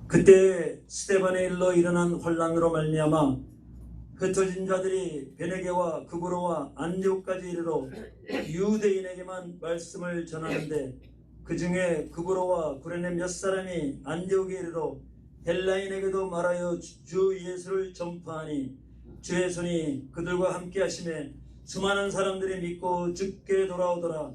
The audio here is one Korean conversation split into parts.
그때 스데반의 일로 일어난 혼란으로 말미암아 흩어진 자들이 베네게와 그브로와 안디옥까지 이르러 유대인에게만 말씀을 전하는데 그 중에 그브로와 구레네 몇 사람이 안디옥에 이르러 헬라인에게도 말하여 주 예수를 전파하니 주의 손이 그들과 함께 하심에 수많은 사람들이 믿고 주께 돌아오더라.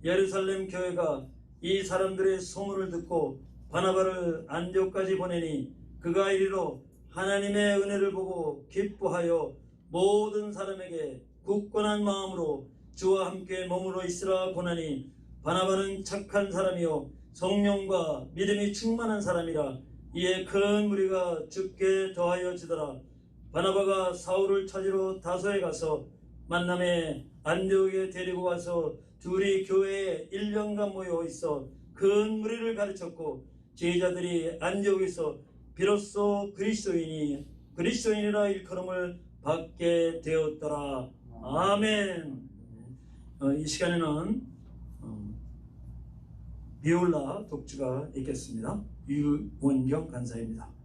예루살렘 교회가 이 사람들의 소문을 듣고 바나바를 안디옥까지 보내니 그가 이리로 하나님의 은혜를 보고 기뻐하여 모든 사람에게 굳건한 마음으로 주와 함께 머물러 있으라 고나니 바나바는 착한 사람이요 성령과 믿음이 충만한 사람이라. 이에 큰 무리가 주께 더하여 지더라. 바나바가 사울을 찾으러 다소에 가서 만남에 안디옥에 데리고 와서 둘이 교회에 1년간 모여 있어 큰 무리를 가르쳤고 제자들이 안디옥에서 비로소 그리스도인이라 일컬음을 받게 되었더라. 아멘. 이 시간에는 비올라 독주가 있겠습니다. 유원경 간사입니다.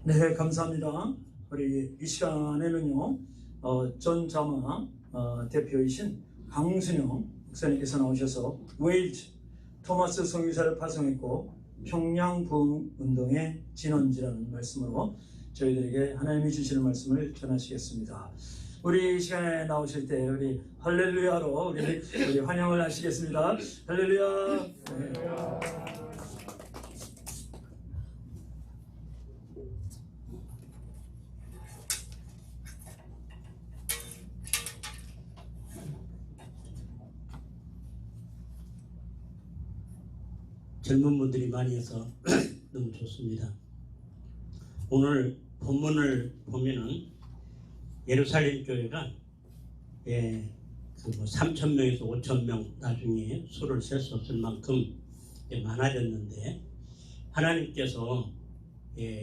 네, 감사합니다. 우리 이 시간에는요 전 자마 대표이신 강순영 목사님께서 나오셔서 웨일즈 토마스 성교사를 파송했고 평양 부흥운동의 진원지라는 말씀으로 저희들에게 하나님이 주시는 말씀을 전하시겠습니다. 우리 시간에 나오실 때 우리 할렐루야로 우리 환영을 하시겠습니다. 할렐루야. 네. 젊은 분들이 많이 해서 너무 좋습니다. 오늘 본문을 보면은 예루살렘 교회가 3,000명에서 5,000명 나중에 수를 셀 수 없을 만큼 많아졌는데 하나님께서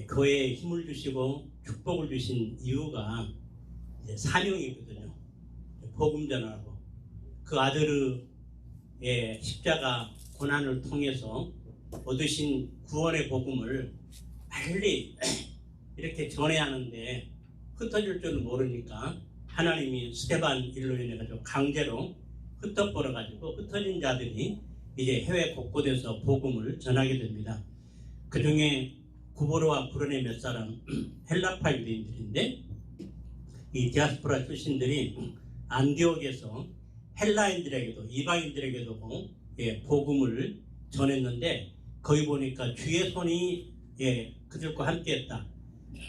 교회에 힘을 주시고 축복을 주신 이유가 사명이거든요. 복음 전하고 그 아들의 십자가 고난을 통해서 얻으신 구원의 복음을 빨리 이렇게 전해야 하는데 흩어질 줄은 모르니까 하나님이 스데반 일로 인해 가지고 강제로 흩어버려 가지고 흩어진 자들이 이제 해외 곳곳에서 복음을 전하게 됩니다. 그 중에 구보로와 구르네 몇 사람 헬라파 유대인들인데 이 디아스포라 출신들이 안디옥에서 헬라인들에게도 이방인들에게도 복음을 전했는데 거기 보니까 주의 손이 그들과 함께했다.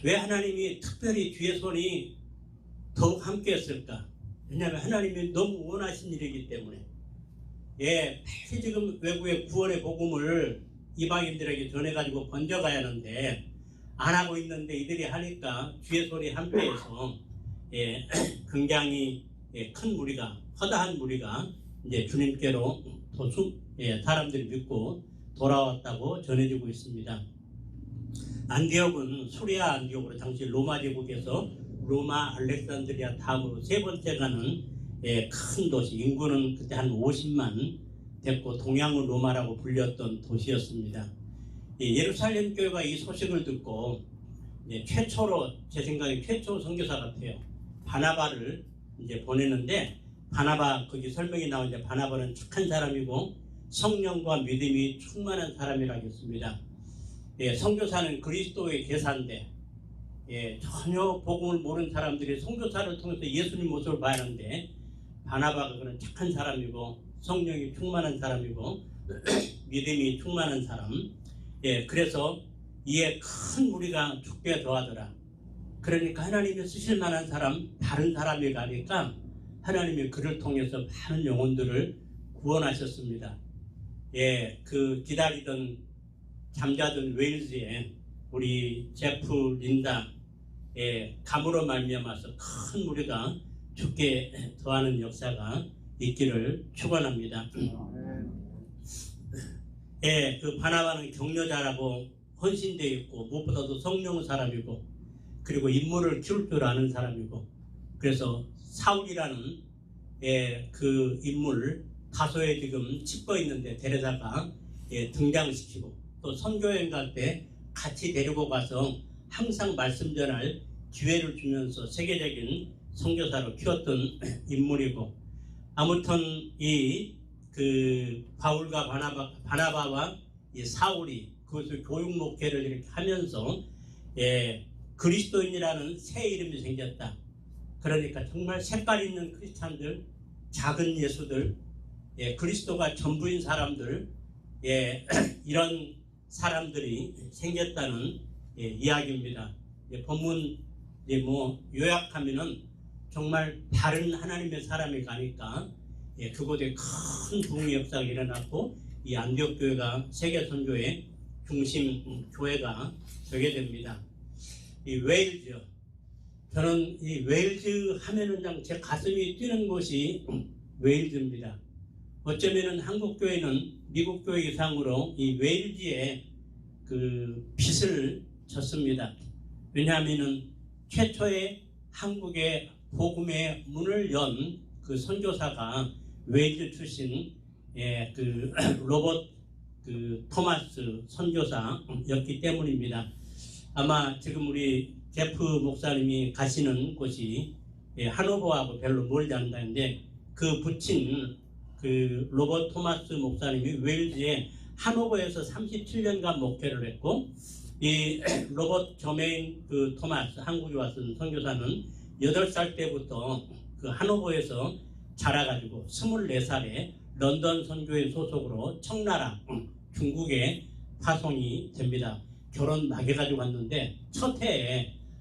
왜 하나님이 특별히 주의 손이 더욱 함께했을까? 왜냐하면 하나님이 너무 원하신 일이기 때문에 빨리 지금 외국의 구원의 복음을 이방인들에게 전해가지고 번져가야 하는데 안 하고 있는데 이들이 하니까 주의 손이 함께해서 굉장히 큰 무리가 허다한 무리가 이제 주님께로 사람들이 믿고 돌아왔다고 전해지고 있습니다. 안디옥은 수리아 안디옥으로 당시 로마 제국에서 로마 알렉산드리아 다음으로 세 번째 가는 큰 도시, 인구는 그때 한 50만 됐고 동양의 로마라고 불렸던 도시였습니다. 예루살렘 교회가 이 소식을 듣고 최초로 제 생각에 최초 선교사 같아요. 바나바를 이제 보내는데 바나바 거기 설명이 나오는데 바나바는 착한 사람이고 성령과 믿음이 충만한 사람이라고 했습니다. 선교사는 그리스도의 계산대 전혀 복음을 모르는 사람들이 선교사를 통해서 예수님 모습을 봐야 하는데 바나바가 그런 착한 사람이고 성령이 충만한 사람이고 믿음이 충만한 사람 그래서 이에 큰 무리가 죽게 더하더라. 그러니까 하나님이 쓰실 만한 사람 다른 사람이 가니까 하나님이 그를 통해서 많은 영혼들을 구원하셨습니다. 그 기다리던 잠자던 웨일즈에 우리 제프 린다 감으로 말미암아서 큰 무리가 죽게 더하는 역사가 있기를 축원합니다. 그 바나바는 격려자라고 헌신되어 있고 무엇보다도 성령의 사람이고 그리고 인물을 키울 줄 아는 사람이고 그래서 사울이라는 그 인물 다소에 지금 짚고 있는데 데려다가 등장시키고 또 선교여행 갈 때 같이 데리고 가서 항상 말씀 전할 기회를 주면서 세계적인 선교사로 키웠던 인물이고 아무튼 이 그 바울과 바나바와 이 사울이 그것을 교육 목회를 이렇게 하면서 그리스도인이라는 새 이름이 생겼다. 그러니까 정말 색깔 있는 크리스찬들, 작은 예수들, 그리스도가 전부인 사람들, 이런 사람들이 생겼다는 이야기입니다. 본문 요약하면은 정말 다른 하나님의 사람이 가니까 그곳에 큰 부흥의 역사가 일어났고 이 안디옥 교회가 세계 선교의 중심 교회가 되게 됩니다. 이 웨일즈, 저는 이 웨일즈 하면은 제 가슴이 뛰는 곳이 웨일즈입니다. 어쩌면은 한국 교회는 미국 교회 이상으로 이 웨일즈에 그 빚을 졌습니다. 왜냐하면은 최초의 한국의 복음의 문을 연 그 선교사가 웨일즈 출신 그 로버트 그 토마스 선교사였기 때문입니다. 아마 지금 우리 제프 목사님이 가시는 곳이 하노버하고 별로 멀지 않는다는데 그 붙인 그 로버트 토마스 목사님이 웨일즈의 하노버에서 37년간 목회를 했고 이 로버트 저메인 그 토마스 한국에 왔던 선교사는 8살 때부터 그 하노버에서 자라가지고 24살에 런던 선교회 소속으로 청나라 중국에 파송이 됩니다. 결혼 막 해가지고 왔는데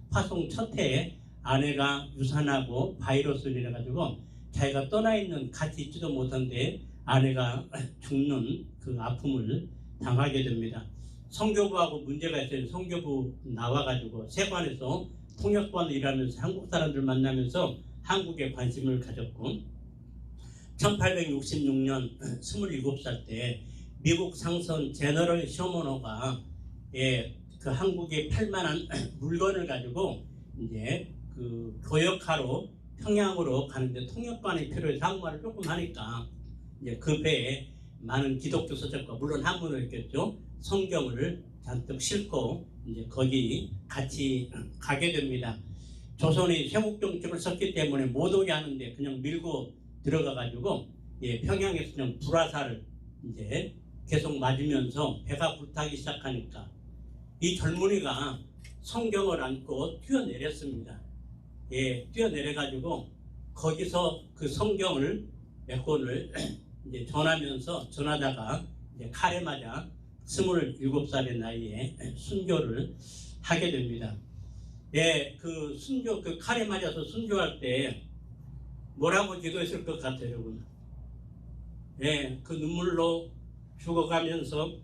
파송 첫 해에 아내가 유산하고 바이러스를 이래가지고 자기가 떠나 있는 같이 있지도 못한데 아내가 죽는 그 아픔을 당하게 됩니다. 성교부하고 문제가 있어요. 성교부 나와가지고 세관에서 통역관으로 일하면서 한국 사람들 만나면서 한국에 관심을 가졌고 1866년 27살 때 미국 상선 제너럴 셔머너가 그 한국에 팔만한 물건을 가지고 이제 그 교역하러 평양으로 가는데 통역관이 필요해서 한국말을 조금 하니까 이제 그 배에 많은 기독교 서적과 물론 한문을 읽겠죠. 성경을 잔뜩 싣고 이제 거기 같이 가게 됩니다. 조선이 세국 정책을 썼기 때문에 못 오게 하는데 그냥 밀고 들어가 가지고 평양에서 그냥 불화살을 이제 계속 맞으면서 배가 불타기 시작하니까 이 젊은이가 성경을 안고 뛰어내렸습니다. 뛰어내려 가지고 거기서 그 성경을 몇 권을 이제 전하다가 이제 칼에 맞아 27살의 나이에 순교를 하게 됩니다. 그 순교, 그 칼에 맞아서 순교할 때 뭐라고 기도했을 것 같아요, 여러분? 그 눈물로 죽어가면서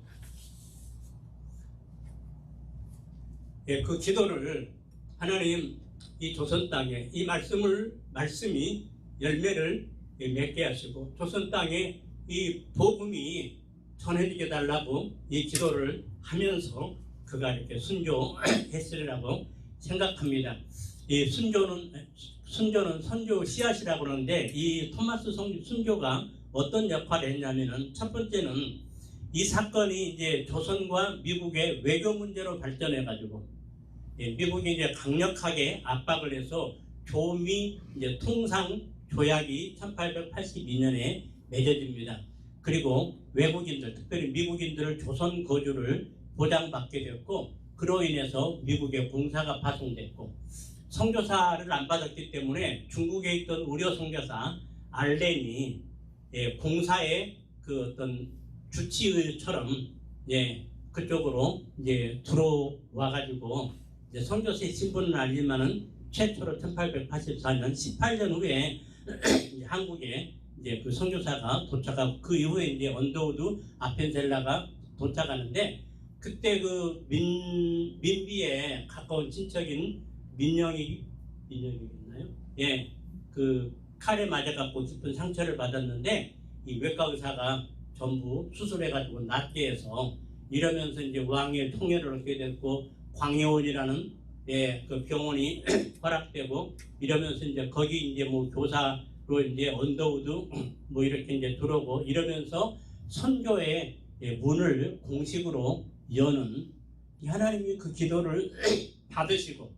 그 기도를 하나님 이 조선 땅에 이 말씀이 열매를 맺게 하시고 조선 땅에 이 복음이 전해지게 달라고 이 기도를 하면서 그가 이렇게 순교했으리라고 생각합니다. 이 순교는 선교 씨앗이라고 그러는데 이 토마스 순교가 어떤 역할을 했냐면은 첫 번째는 이 사건이 이제 조선과 미국의 외교 문제로 발전해 가지고 미국이 이제 강력하게 압박을 해서 조미 이제 통상 조약이 1882년에 맺어집니다. 그리고 외국인들, 특별히 미국인들을 조선 거주를 보장받게 됐고 그로 인해서 미국에 공사가 파송됐고 선교사를 안 받았기 때문에 중국에 있던 의료 선교사 알렌이 공사의 그 어떤 주치의처럼 그쪽으로 이제 들어와 가지고 이제 선교사의 신분은 아니지만은 최초로 1884년 18년 후에 이제 한국에 이제 그 선교사가 도착하고 그 이후에 이제 언더우드 아펜셀라가 도착하는데 그때 그 민비에 가까운 친척인 민영이 있나요? 그 칼에 맞아갖고 깊은 상처를 받았는데 이 외과 의사가 전부 수술해가지고 낫게 해서 이러면서 이제 왕의 통일을 얻게 됐고 광해원이라는 그 병원이 허락되고 이러면서 이제 거기 이제 뭐 교사로 이제 언더우드 뭐 이렇게 이제 들어오고 이러면서 선교의 문을 공식으로 여는 하나님이 그 기도를 받으시고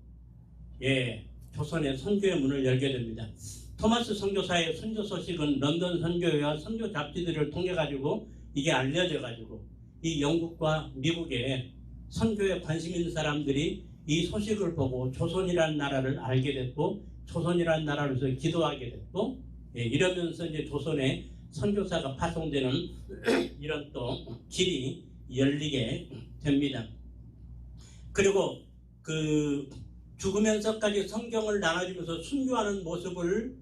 조선의 선교의 문을 열게 됩니다. 토마스 선교사의 선교 소식은 런던 선교회와 선교 잡지들을 통해 가지고 이게 알려져 가지고 이 영국과 미국에 선교에 관심 있는 사람들이 이 소식을 보고 조선이라는 나라를 알게 됐고 조선이라는 나라로서 기도하게 됐고 이러면서 이제 조선에 선교사가 파송되는 이런 또 길이 열리게 됩니다. 그리고 그 죽으면서까지 성경을 나눠주면서 순교하는 모습을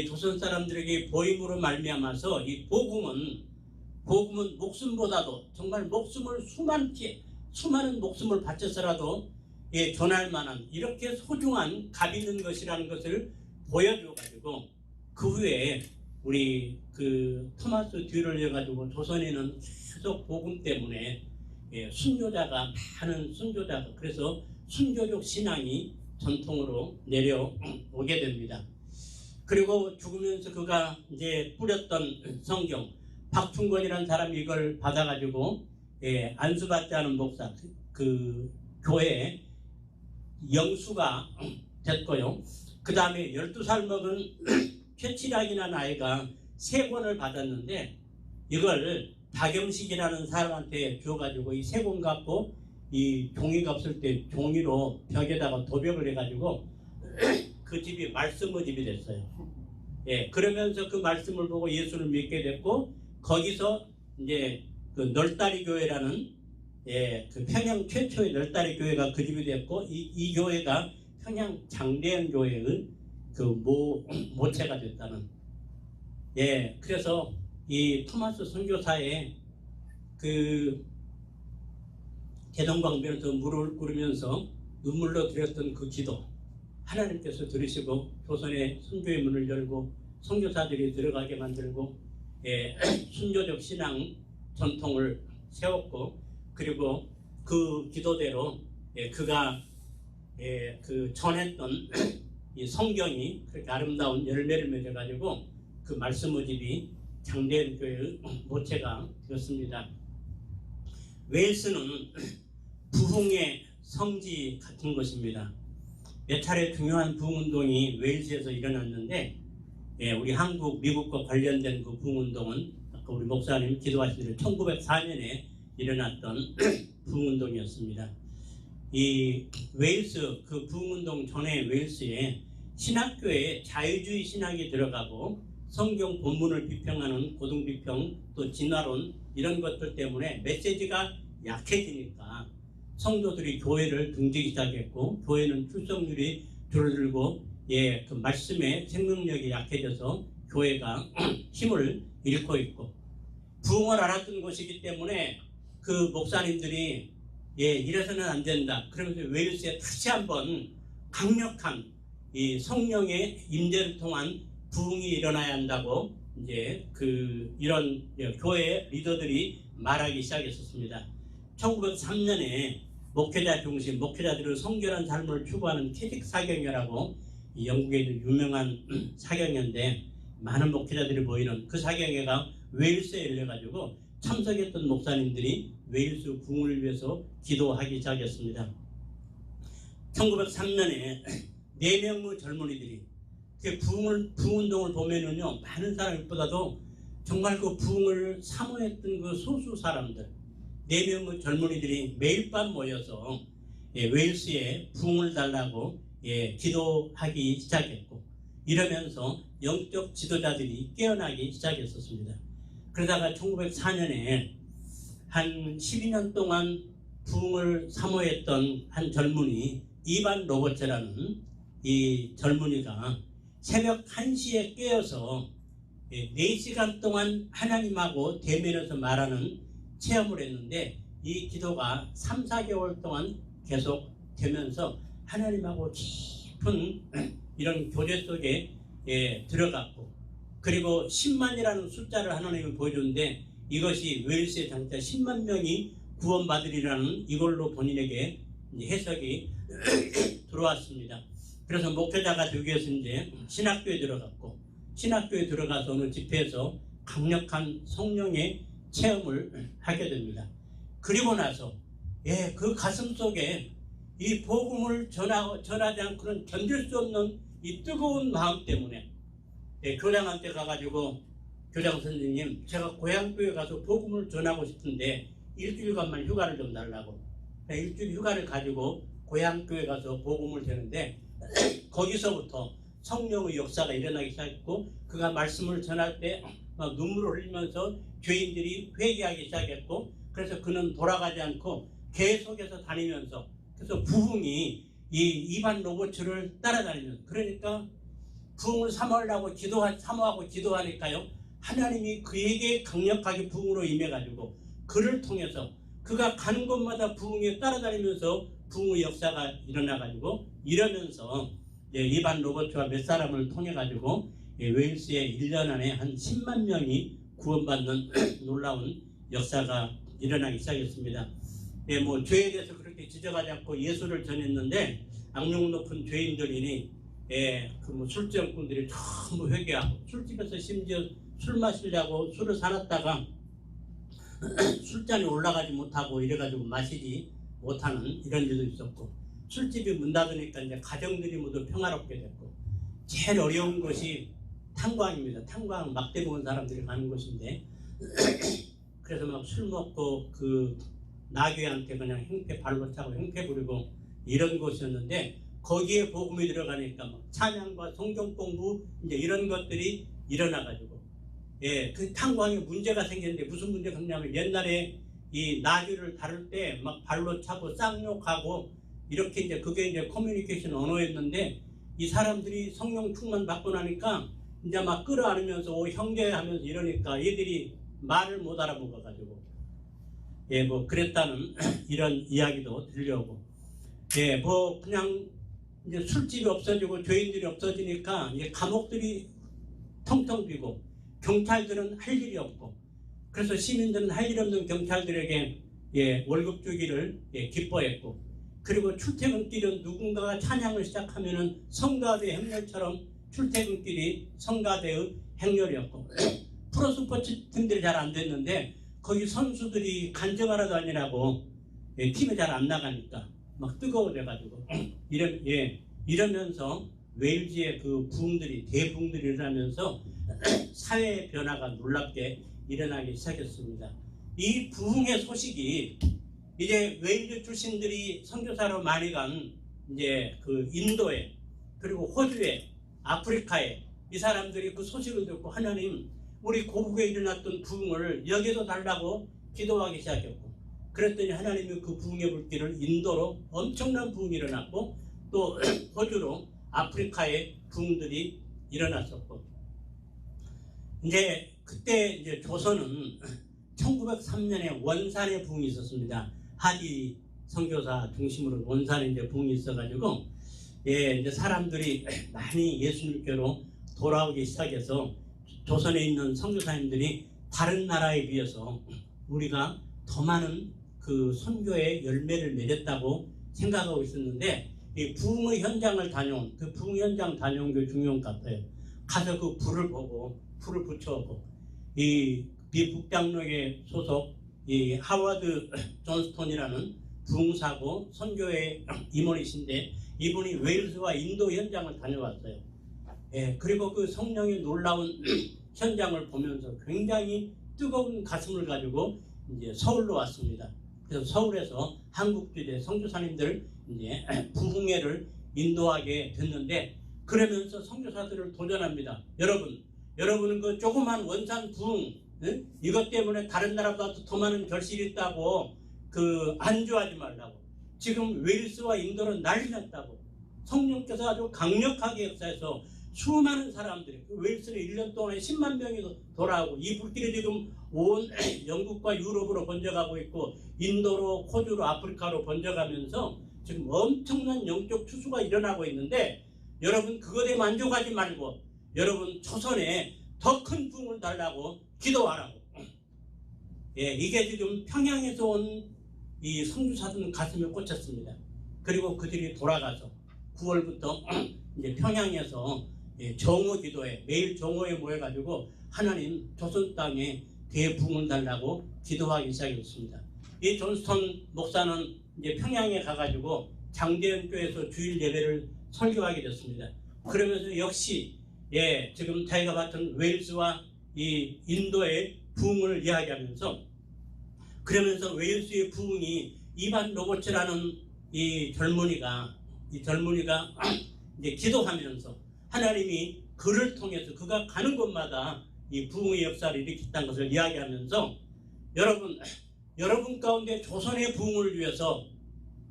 조선 사람들에게 보임으로 말미암아서 이 복음은 목숨보다도 정말 수많은 목숨을 바쳐서라도 전할 만한 이렇게 소중한 값 있는 것이라는 것을 보여줘가지고 그 후에 우리 그 토마스 뒤를 이어가지고 조선에는 계속 복음 때문에 순교자가 많은 순교자가 그래서 순교적 신앙이 전통으로 내려오게 됩니다. 그리고 죽으면서 그가 이제 뿌렸던 성경 박충권이라는 사람이 이걸 받아가지고 안수받지 않은 목사 그 교회에 영수가 됐고요. 그 다음에 12살 먹은 최치락이라는 아이가 3권을 받았는데 이걸 박영식이라는 사람한테 줘가지고 이 3권 갖고 이 종이가 없을 때 종이로 벽에다가 도벽을 해가지고 그 집이 말씀의 집이 됐어요. 예, 그러면서 그 말씀을 보고 예수를 믿게 됐고 거기서 이제 그 널다리 교회라는 그 평양 최초의 널다리 교회가 그 집이 됐고 이 교회가 평양 장대현 교회의 그 모체가 됐다는. 그래서 이 토마스 선교사의 그 대동방변에서 무릎을 꿇으면서 눈물로 드렸던 그 기도 하나님께서 들으시고 조선의 선교의 문을 열고 선교사들이 들어가게 만들고 순교적 신앙 전통을 세웠고 그리고 그 기도대로 그가 그 전했던 이 성경이 그렇게 아름다운 열매를 맺어가지고 그 말씀의 집이 장대현 교회의 모체가 되었습니다. 웨일스는 부흥의 성지 같은 곳입니다. 몇 차례 중요한 부흥운동이 웨일스에서 일어났는데 우리 한국, 미국과 관련된 그 부흥운동은 아까 우리 목사님 기도하신 대로 1904년에 일어났던 부흥운동이었습니다. 이 웨일스 그 부흥운동 전에 웨일스에 신학교에 자유주의 신학이 들어가고 성경 본문을 비평하는 고등비평 또 진화론 이런 것들 때문에 메시지가 약해지니까 성도들이 교회를 등지기 시작했고 교회는 출석률이 줄어들고 그 말씀의 생명력이 약해져서 교회가 힘을 잃고 있고 부흥을 알았던 곳이기 때문에 그 목사님들이 이래서는 안 된다. 그러면서 웨일스에 다시 한번 강력한 이 성령의 임재를 통한 부흥이 일어나야 한다고 이제 이런 교회 리더들이 말하기 시작했었습니다. 1903년에 목회자 중심, 목회자들의 성결한 삶을 추구하는 캐직 사경회라고 영국에 있는 유명한 사경회인데 많은 목회자들이 모이는 그 사경회가 웨일스에 열려가지고 참석했던 목사님들이 웨일스 부흥을 위해서 기도하기 시작했습니다. 1903년에 4명의 젊은이들이 그 부흥운동을 보면은요, 많은 사람보다도 정말 그 부흥을 사모했던 그 소수 사람들, 4명의 젊은이들이 매일 밤 모여서 웨일스에 부흥을 달라고 기도하기 시작했고, 이러면서 영적 지도자들이 깨어나기 시작했었습니다. 그러다가 1904년에 한 12년 동안 부흥을 사모했던 한 젊은이 이반 로버츠라는 이 젊은이가 새벽 1시에 깨어서 4시간 동안 하나님하고 대면해서 말하는 체험을 했는데 이 기도가 3, 4개월 동안 계속 되면서 하나님하고 깊은 이런 교제 속에 들어갔고, 그리고 10만이라는 숫자를 하나님이 보여줬는데 이것이 웨일스의 장차 10만 명이 구원받으리라는 이걸로 본인에게 해석이 들어왔습니다. 그래서 목회자가 되기 위해서 이제 신학교에 들어갔고, 신학교에 들어가서 어느 집회에서 강력한 성령의 체험을 하게 됩니다. 그리고 나서 그 가슴 속에 이 복음을 전하지 않고는 견딜 수 없는 이 뜨거운 마음 때문에 교장한테 가가지고, 교장 선생님, 제가 고향교회 가서 복음을 전하고 싶은데 일주일간만 휴가를 좀 달라고. 일주일 휴가를 가지고 고향교회 가서 복음을 전하는데 거기서부터 성령의 역사가 일어나기 시작했고, 그가 말씀을 전할 때 막 눈물을 흘리면서 죄인들이 회개하기 시작했고, 그래서 그는 돌아가지 않고 계속해서 다니면서, 그래서 부흥이 이 이반 로버츠를 따라다니면서, 그러니까 부흥을 사모하고 기도하니까요, 하나님이 그에게 강력하게 부흥으로 임해가지고 그를 통해서 그가 가는 곳마다 부흥에 따라다니면서 부흥의 역사가 일어나가지고, 이러면서 이반 로버츠와 몇 사람을 통해가지고 웨일스에 1년 안에 한 10만 명이 구원받는 놀라운 역사가 일어나기 시작했습니다. 뭐 죄에 대해서 그렇게 지적하지 않고 예수를 전했는데 악명 높은 죄인들이니 그 술병꾼들이 전부 회개하고, 술집에서 심지어 술 마시려고 술을 사놨다가 술잔이 올라가지 못하고 이래가지고 마시지 못하는 이런 일도 있었고, 술집이 문 닫으니까 이제 가정들이 모두 평화롭게 됐고, 제일 어려운 것이 탄광입니다. 탄광 막대 먹은 사람들이 가는 곳인데 그래서 막 술 먹고 그 나귀한테 그냥 행패 발로 차고 행패 부리고 이런 곳이었는데 거기에 복음이 들어가니까 막 찬양과 성경 공부 이제 이런 것들이 일어나가지고 그 탄광에 문제가 생겼는데 무슨 문제가 생겼냐면 옛날에 이 나귀를 다룰 때 막 발로 차고 쌍욕하고 이렇게 이제 그게 이제 커뮤니케이션 언어였는데 이 사람들이 성령 충만 받고 나니까 이제 막 끌어안으면서 오 형제 하면서 이러니까 얘들이 말을 못 알아먹어가지고 뭐 그랬다는 이런 이야기도 들려오고 뭐 그냥 이제 술집이 없어지고 죄인들이 없어지니까 이제 감옥들이 텅텅 비고 경찰들은 할 일이 없고 그래서 시민들은 할 일 없는 경찰들에게 월급 주기를 기뻐했고 그리고 출퇴근길은 누군가가 찬양을 시작하면은 성가대 행렬처럼 출퇴근길이 성가대의 행렬이었고 프로스포츠 팀들이 잘 안 됐는데 거기 선수들이 간증하러 다니라고 팀에 잘 안 나가니까 막 뜨거워져가지고 이러면서 웨일즈의 그 부흥들이 대부흥들이 일어나면서 사회 변화가 놀랍게 일어나기 시작했습니다. 이 부흥의 소식이 이제 웨일즈 출신들이 선교사로 많이 간 이제 그 인도에 그리고 호주에 아프리카에 이 사람들이 그 소식을 듣고 하나님 우리 고국에 일어났던 부흥을 여기도 달라고 기도하기 시작했고 그랬더니 하나님이 그 부흥의 불길을 인도로 엄청난 부흥이 일어났고 또 호주로 아프리카의 부흥들이 일어났었고 이제 그때 이제 조선은 1903년에 원산의 부흥이 있었습니다. 하디 선교사 중심으로 원산에 이제 부흥이 있어가지고 이제 사람들이 많이 예수님께로 돌아오기 시작해서 조선에 있는 선교사님들이 다른 나라에 비해서 우리가 더 많은 그 선교의 열매를 맺었다고 생각하고 있었는데 이 부흥의 현장을 다녀온 그 부흥 현장 다녀온 게 중요한 것 같아요. 가서 그 불을 보고 불을 붙여오고 이 미북장로회 소속 이 하워드 존스톤이라는 부흥사고 선교의 임원이신데 이분이 웨일즈와 인도 현장을 다녀왔어요. 그리고 그 성령의 놀라운 현장을 보면서 굉장히 뜨거운 가슴을 가지고 이제 서울로 왔습니다. 그래서 서울에서 한국교회 선교사님들 이제 부흥회를 인도하게 됐는데 그러면서 선교사들을 도전합니다. 여러분은 그 조그만 원산 부흥 이것 때문에 다른 나라보다 더 많은 결실이 있다고 그 안주하지 말라고. 지금 웨일스와 인도는 난리 났다고. 성령께서 아주 강력하게 역사해서 수많은 사람들이 웨일스는 1년 동안에 10만 명이 돌아오고 이 불길이 지금 온 영국과 유럽으로 번져가고 있고 인도로 호주로 아프리카로 번져가면서 지금 엄청난 영적 추수가 일어나고 있는데 여러분 그것에 만족하지 말고 여러분 조선에 더 큰 부흥을 달라고 기도하라고. 이게 지금 평양에서 온 이 선교사들은 가슴에 꽂혔습니다. 그리고 그들이 돌아가서 9월부터 이제 평양에서 정오 기도회 매일 정오에 모여가지고 하나님 조선 땅에 대부흥을 달라고 기도하기 시작했습니다. 이 존스턴 목사는 이제 평양에 가가지고 장대현 교회에서 주일 예배를 설교하게 됐습니다. 그러면서 역시 지금 자기가 맡은 웨일스와 이 인도의 부흥을 이야기하면서 그러면서 웨일스의 부흥이 이반 로버츠라는 이 젊은이가 이제 기도하면서 하나님이 그를 통해서 그가 가는 곳마다 이 부흥의 역사를 일으켰다는 것을 이야기하면서 여러분 가운데 조선의 부흥을 위해서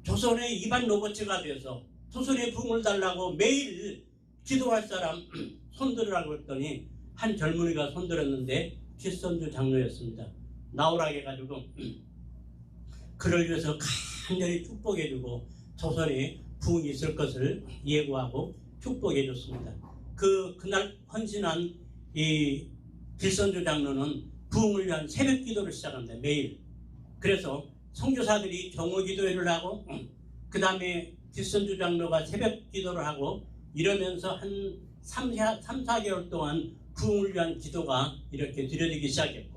조선의 이반 로버츠가 되어서 조선의 부흥을 달라고 매일 기도할 사람 손들으라고 했더니 한 젊은이가 손들었는데 칠선주 장로였습니다. 나오라고 해가지고 그를 위해서 간절히 축복해주고 조선에 부흥이 있을 것을 예고하고 축복해줬습니다. 그날 헌신한 이 길선주 장로는 부흥을 위한 새벽 기도를 시작합니다. 매일. 그래서 선교사들이 정오 기도회를 하고 그 다음에 길선주 장로가 새벽 기도를 하고 이러면서 한 3-4개월 동안 부흥을 위한 기도가 이렇게 드려지기 시작했고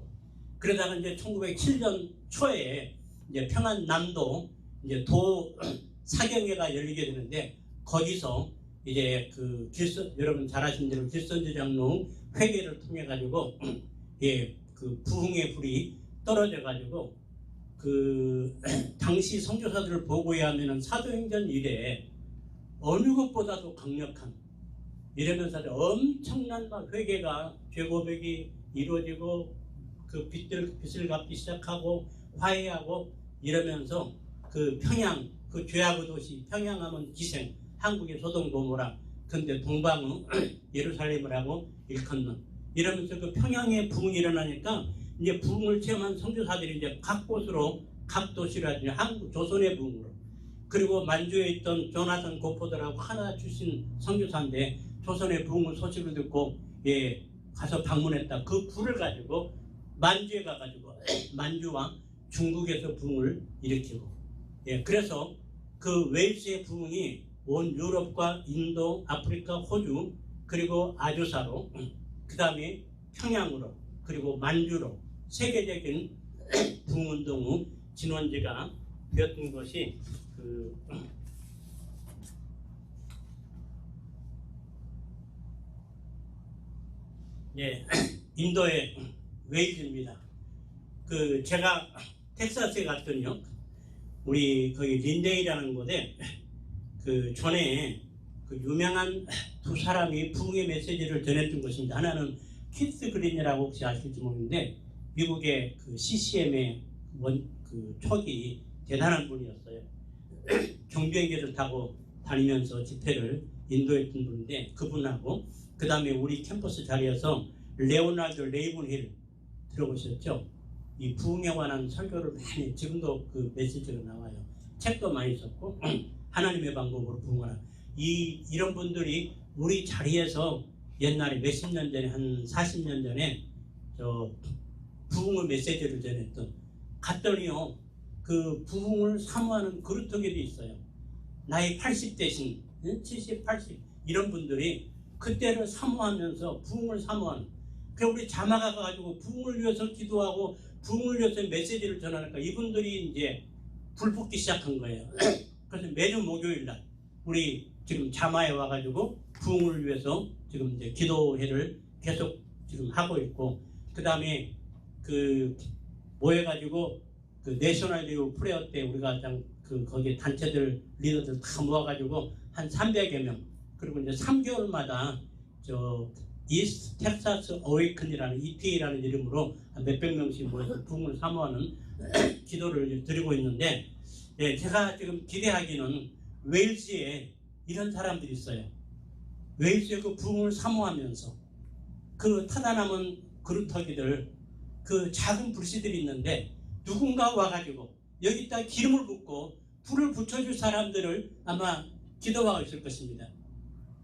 그러다가 이제 1907년 초에 이제 평안남도 이제 도 사경회가 열리게 되는데 거기서 이제 그 여러분 잘 아시는 대로 길선지 장로 회개를 통해 가지고 예, 그 부흥의 불이 떨어져 가지고 그 당시 선교사들을 보고야 하면은 사도행전 이래 어느 것보다도 강력한 이러면서 엄청난 막 회개가 죄 고백이 이루어지고 그 빚을 갚기 시작하고 화해하고 이러면서 그 평양 그 죄악의 도시 평양하면 기생 한국의 소돔 고모라 근데 동방은 예루살렘을 하고 일컫는 이러면서 그 평양에 부흥이 일어나니까 이제 부흥을 체험한 선교사들이 이제 각 곳으로 각 도시로 하죠. 한국 조선의 부흥으로 그리고 만주에 있던 조나단 고포들하고 하나 출신 선교사인데 조선의 부흥 소식을 듣고 예 가서 방문했다. 그 불을 가지고 만주에 가가지고 만주와 중국에서 부흥을 일으키고 예 그래서 그 웨일스의 부흥이 온 유럽과 인도, 아프리카, 호주 그리고 아주사로 그 다음에 평양으로 그리고 만주로 세계적인 부흥운동의 진원지가 되었던 것이 예, 인도의 웨일즈입니다. 그 제가 텍사스에 갔더니요, 우리 거기 린데이라는 곳에 그 전에 그 유명한 두 사람이 부흥의 메시지를 전했던 것입니다. 하나는 키스 그린이라고 혹시 아실지 모르는데 미국의 그 CCM의 그 초기 대단한 분이었어요. 경비행기를 타고 다니면서 집회를 인도했던 분인데 그분하고 그 다음에 우리 캠퍼스 자리에서 레오나르도 레이븐힐 들어보셨죠? 이 부흥에 관한 설교를 많이 지금도 그 메시지가 나와요. 책도 많이 썼고 하나님의 방법으로 부흥하라. 이런 분들이 우리 자리에서 옛날에 몇십 년 전에 한 40년 전에 저 부흥의 메시지를 전했던 갔더니요 그 부흥을 사모하는 그루터기도 있어요. 나이 80대신 70, 80 이런 분들이 그때를 사모하면서 부흥을 사모하는 그래서 우리 자마가 가지고 부흥을 위해서 기도하고 부흥을 위해서 메시지를 전하니까 이분들이 이제 불붙기 시작한 거예요. 그래서 매주 목요일날 우리 지금 자마에 와가지고 부흥을 위해서 지금 이제 기도회를 계속 지금 하고 있고 그 다음에 그 모여가지고 그 내셔널 리그 프레어 때 우리가 그 거기 단체들 리더들 다 모아가지고 한 300여 명 그리고 이제 3개월마다 저 이스트 텍사스 어웨이큰이라는 ETA라는 이름으로 한 몇백 명씩 모여서 부흥을 사모하는 기도를 드리고 있는데 예, 제가 지금 기대하기는 웨일즈에 이런 사람들이 있어요. 웨일즈에 그 부흥을 사모하면서 그 타다 남은 그루터기들 그 작은 불씨들이 있는데 누군가 와가지고 여기다 기름을 붓고 불을 붙여줄 사람들을 아마 기도하고 있을 것입니다.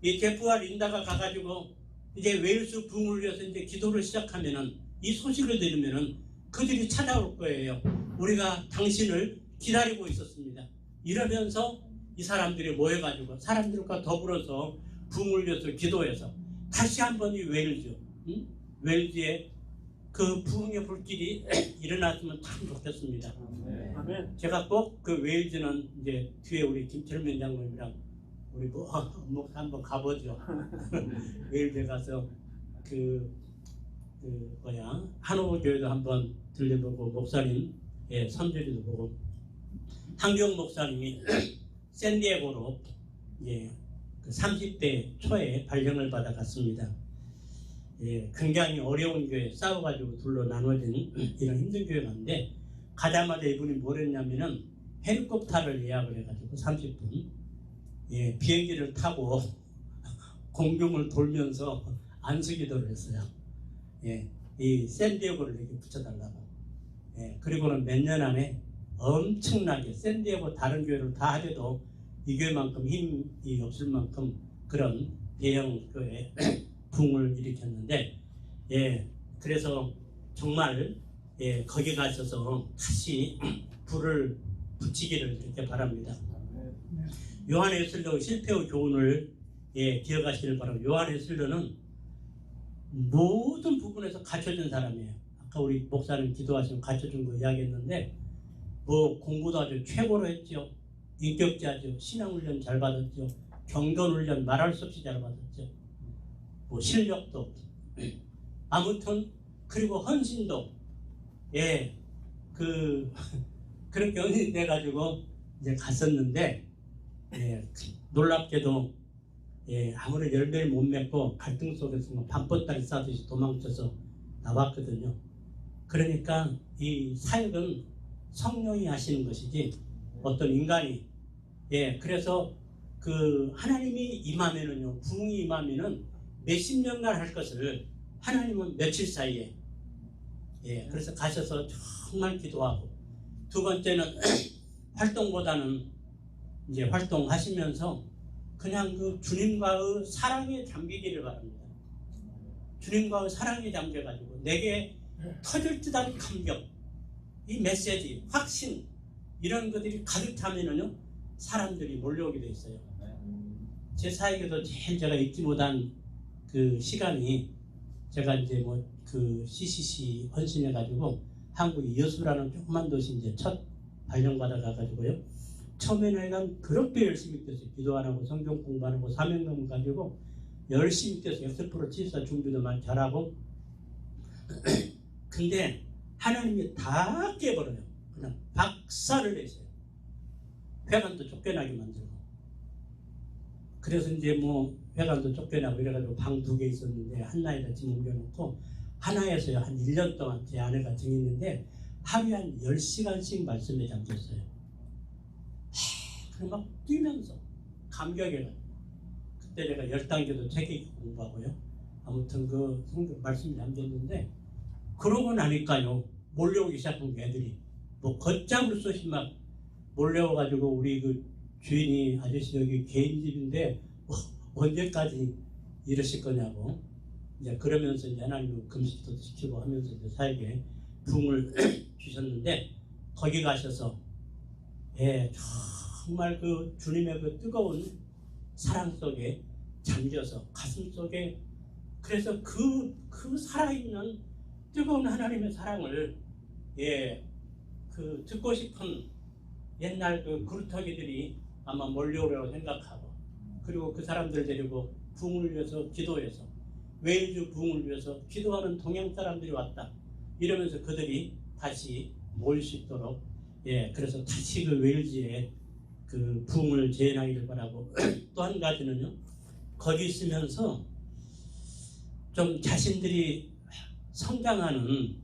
이 제프와 린다가 가가지고 이제 웨일스 부흥을 위해서 이제 기도를 시작하면은 이 소식을 들으면은 그들이 찾아올 거예요. 우리가 당신을 기다리고 있었습니다. 이러면서 이 사람들이 모여가지고 사람들과 더불어서 부흥을 위해서 기도해서 다시 한번 이 웨일즈, 웨일즈의 그 부흥의 불길이 일어났으면 참 좋겠습니다. 아멘. 제가 꼭 그 웨일즈는 이제 뒤에 우리 김철면 장로님이랑 우리 목사 한번 가보죠. 웨일즈에 가서 한옥 교회도 한번 들려보고 목사님 선교지도 보고 한경 목사님이 샌디에고로 그 30대 초에 발령을 받아 갔습니다. 굉장히 어려운 교회 싸워가지고 둘로 나눠진 이런 힘든 교회가인데 가자마자 이분이 뭘 했냐면은 헬리콥터를 예약을 해가지고 30분 비행기를 타고 공중을 돌면서 안수기도를 했어요. 이 샌디에고를 이렇게 붙여달라고. 그리고는 몇 년 안에 엄청나게 샌디에고 다른 교회를 다 하려도 이 교회만큼 힘이 없을 만큼 그런 대형 교회 부흥을 일으켰는데 그래서 정말 거기 가셔서 다시 불을 붙이기를 이렇게 바랍니다. 요한의 슬로 실패의 교훈을 기억하시길 바랍니다. 요한의 슬로는 모든 부분에서 갖춰진 사람이에요. 아까 우리 목사님 기도하시면 갖춰준 거 이야기했는데 뭐 공부도 아주 최고로 했죠. 인격자죠. 신앙훈련 잘 받았죠. 경전훈련 말할 수 없이 잘 받았죠. 뭐 실력도 아무튼 그리고 헌신도 그렇게 헌신돼 가지고 이제 갔었는데 놀랍게도 아무리 열매를 못 맺고 갈등 속에서 밤보따리 싸듯이 도망쳐서 나왔거든요. 그러니까 이 사역은 성령이 하시는 것이지 어떤 인간이 그래서 그 하나님이 임하면은요, 부흥이 임하면은 몇십 년간 할 것을 하나님은 며칠 사이에 그래서 가셔서 정말 기도하고, 두 번째는 활동보다는 이제 활동하시면서 그냥 그 주님과의 사랑에 잠기기를 바랍니다. 주님과의 사랑에 잠겨가지고 내게 터질 듯한 감격, 이 메시지, 확신 이런 것들이 가득 차면은요 사람들이 몰려오게 돼 있어요. 제 사역에서 제일 제가 잊지 못한 그 시간이, 제가 이제 뭐 그 CCC 헌신해가지고 한국 여수라는 조그만 도시 이제 첫 발령받아 가가지고요. 처음에는 하여간 그렇게 열심히 뛰었어요. 기도 안 하고 성경 공부 안 하고 사명감 가지고 열심히 뛰어서 엑스프로 치사 준비도 많이 잘하고 근데 하나님이 다 깨버려요. 그냥 박살을 내세요. 회관도 쫓겨나게 만들고. 그래서 이제 뭐 회관도 쫓겨나고 이래가지고 방 2개 있었는데 하나에다 짐 옮겨놓고, 하나에서요 한 1년 동안 제 아내가 증인인데 하루에 한 10시간씩 말씀에 잠겼어요. 그럼 막 뛰면서 감격해가지고, 그때 제가 10단계도 책 공부하고요. 아무튼 그 성경 말씀이 잠겼는데, 그러고 나니까요 몰려오기 시작한 애들이 뭐 걷잡을 수 없이 막 몰려와가지고, 우리 그 주인이 아저씨 여기 개인 집인데 언제까지 이러실 거냐고, 이제 그러면서 이제 하나님은 금식도 시키고 하면서 이제 사역에 부흥을 주셨는데, 거기 가셔서 정말 그 주님의 그 뜨거운 사랑 속에 잠겨서 가슴 속에, 그래서 그 살아있는 뜨거운 하나님의 사랑을 그 듣고 싶은 옛날 그 그루터기들이 아마 몰려오려고 생각하고, 그리고 그 사람들 데리고 부흥을 위해서 기도해서, 웨일즈 부흥을 위해서 기도하는 동양 사람들이 왔다 이러면서 그들이 다시 모일 수 있도록 그래서 다시 그 웨일즈에 그 부흥을 재현하기를 바라고 또 한 가지는요, 거기 있으면서 좀 자신들이 성장하는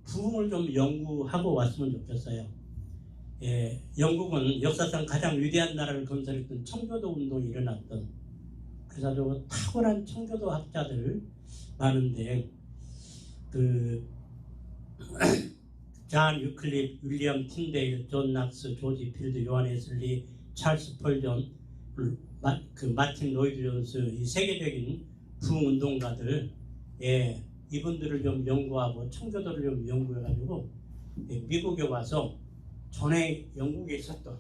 부흥을 좀 연구하고 왔으면 좋겠어요. 영국은 역사상 가장 위대한 나라를 건설했던 청교도 운동이 일어났던, 그래서 탁월한 청교도 학자들 많은데, 그 존 유클립, 윌리엄 틴데일, 존 낙스, 조지 필드, 요한 웨슬리, 찰스 펄전, 그 마틴 로이드 존스, 이 세계적인 부흥 운동가들, 이분들을 좀 연구하고 청교도를 좀 연구해가지고 미국에 와서 전에 영국에 있었던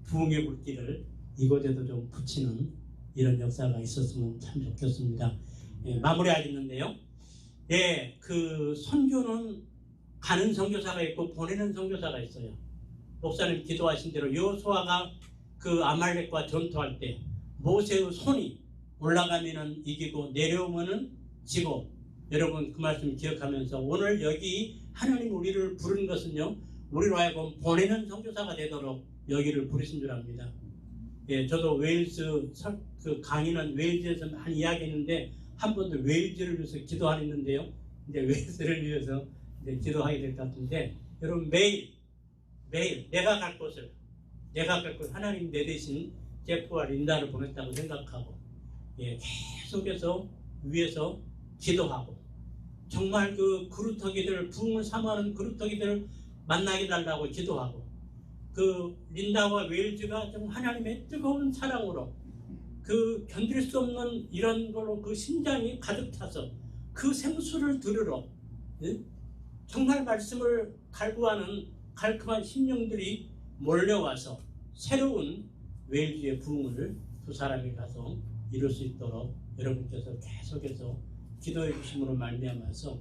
부흥의 불길을 이곳에도 좀 붙이는 이런 역사가 있었으면 참 좋겠습니다. 마무리하겠는데요. 그 선교는 가는 선교사가 있고 보내는 선교사가 있어요. 목사님 기도하신 대로 여호수아가 그 아말렉과 전투할 때 모세의 손이 올라가면은 이기고 내려오면은 지고, 여러분 그 말씀 기억하면서 오늘 여기 하나님 우리를 부른 것은요, 우리로 하여금 보내는 선교사가 되도록 여기를 부르신 줄 압니다. 저도 웨일스 그 강의는 웨일즈에서 많이 이야기했는데 한 번도 웨일즈를 위해서 기도 안 했는데요. 이제 웨일스를 위해서 이제 기도하게 될 것 같은데, 여러분 매일 내가 갈 곳을 하나님 내 대신 제프와 린다를 보냈다고 생각하고 계속해서 위에서 기도하고, 정말 그 그루터기들, 부흥을 사모하는 그루터기들을 만나게 달라고 기도하고, 그 린다와 웨일즈가 좀 하나님의 뜨거운 사랑으로 그 견딜 수 없는 이런 걸로 그 심장이 가득 차서 그 생수를 들으러 정말 말씀을 갈구하는 갈급한 심령들이 몰려와서 새로운 웨일즈의 부흥을 두 사람이 가서 이룰 수 있도록 여러분께서 계속해서 기도해 주심으로 말미암아서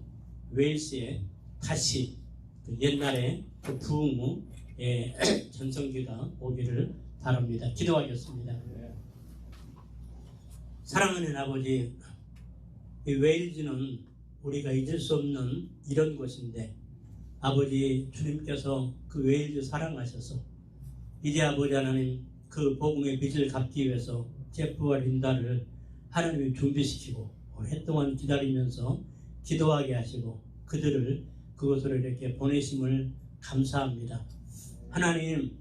웨일스에 다시 그 옛날에 그 부흥의 전성기가 오기를 바랍니다. 기도하겠습니다. 사랑하는 아버지, 이 웨일즈는 우리가 잊을 수 없는 이런 곳인데 아버지 주님께서 그 웨일즈 사랑하셔서 이제 아버지 하나님 그 복음의 빚을 갚기 위해서 제프와 린다를 하나님이 준비시키고 오랫동안 기다리면서 기도하게 하시고 그들을 그곳으로 이렇게 보내심을 감사합니다. 하나님,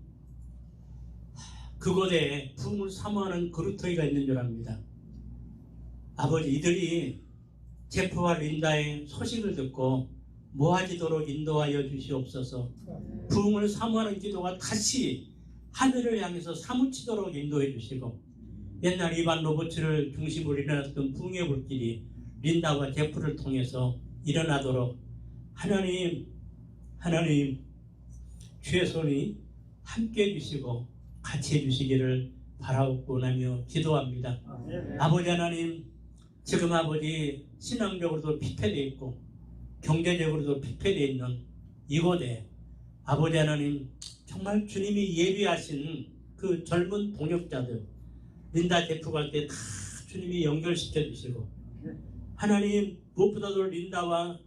그곳에 부흥을 사모하는 그루터기가 있는 줄 압니다. 아버지, 이들이 제프와 린다의 소식을 듣고 모아지도록 인도하여 주시옵소서. 부흥을 사모하는 기도가 다시 하늘을 향해서 사무치도록 인도해 주시고 옛날 이반 로버츠를 중심으로 일어났던 부흥의 불길이 린다와 제프를 통해서 일어나도록 하나님 주의 손이 함께 해주시고 같이 해주시기를 바라옵고 나며 기도합니다. 아버지 하나님, 지금 아버지 신앙적으로도 피폐되어 있고 경제적으로도 피폐되어 있는 이곳에 아버지 하나님 정말 주님이 예비하신 그 젊은 동역자들 린다 제프 갈 때 다 주님이 연결시켜 주시고 하나님 무엇보다도 린다와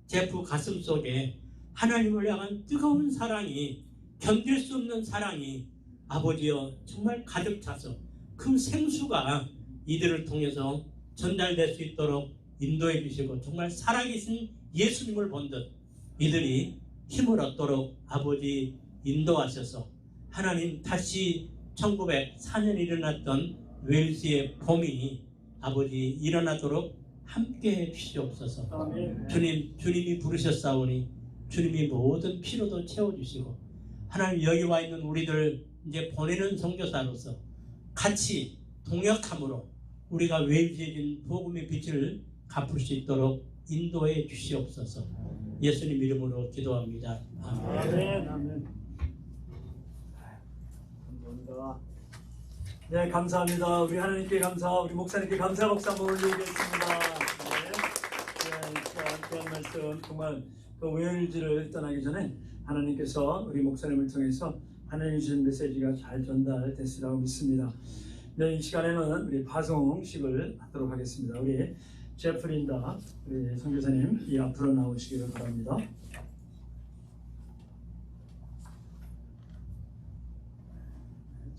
제프 가슴 속에 하나님을 향한 뜨거운 사랑이 견딜 수 없는 사랑이 아버지여 정말 가득 차서 그 생수가 이들을 통해서 전달될 수 있도록 인도해 주시고 정말 살아계신 예수님을 본 듯 이들이 힘을 얻도록 아버지 인도하셔서 하나님 다시 1904년에 일어났던 웨일즈의 봄이 아버지 일어나도록 함께해 주시옵소서. 주님이 부르셨사오니 주님이 모든 피로도 채워주시고 하나님 여기 와 있는 우리들 이제 보내는 선교사로서 같이 동역함으로 우리가 웨일즈에 진 복음의 빛을 갚을 수 있도록 인도해 주시옵소서. 예수님 이름으로 기도합니다. 아멘. 아멘. 감사합니다. 네, 감사합니다. 우리 하나님께 감사, 우리 목사님께 감사 박수 한번 올리겠습니다. 네, 귀한 말씀 정말 그 웨일즈를 떠나기 전에 하나님께서 우리 목사님을 통해서 하나님 주신 메시지가 잘 전달됐으리라고 믿습니다. 네, 이 시간에는 우리 파송식을 하도록 하겠습니다. 우리 제프 린다 우리 선교사님 이 앞으로 나오시기를 바랍니다.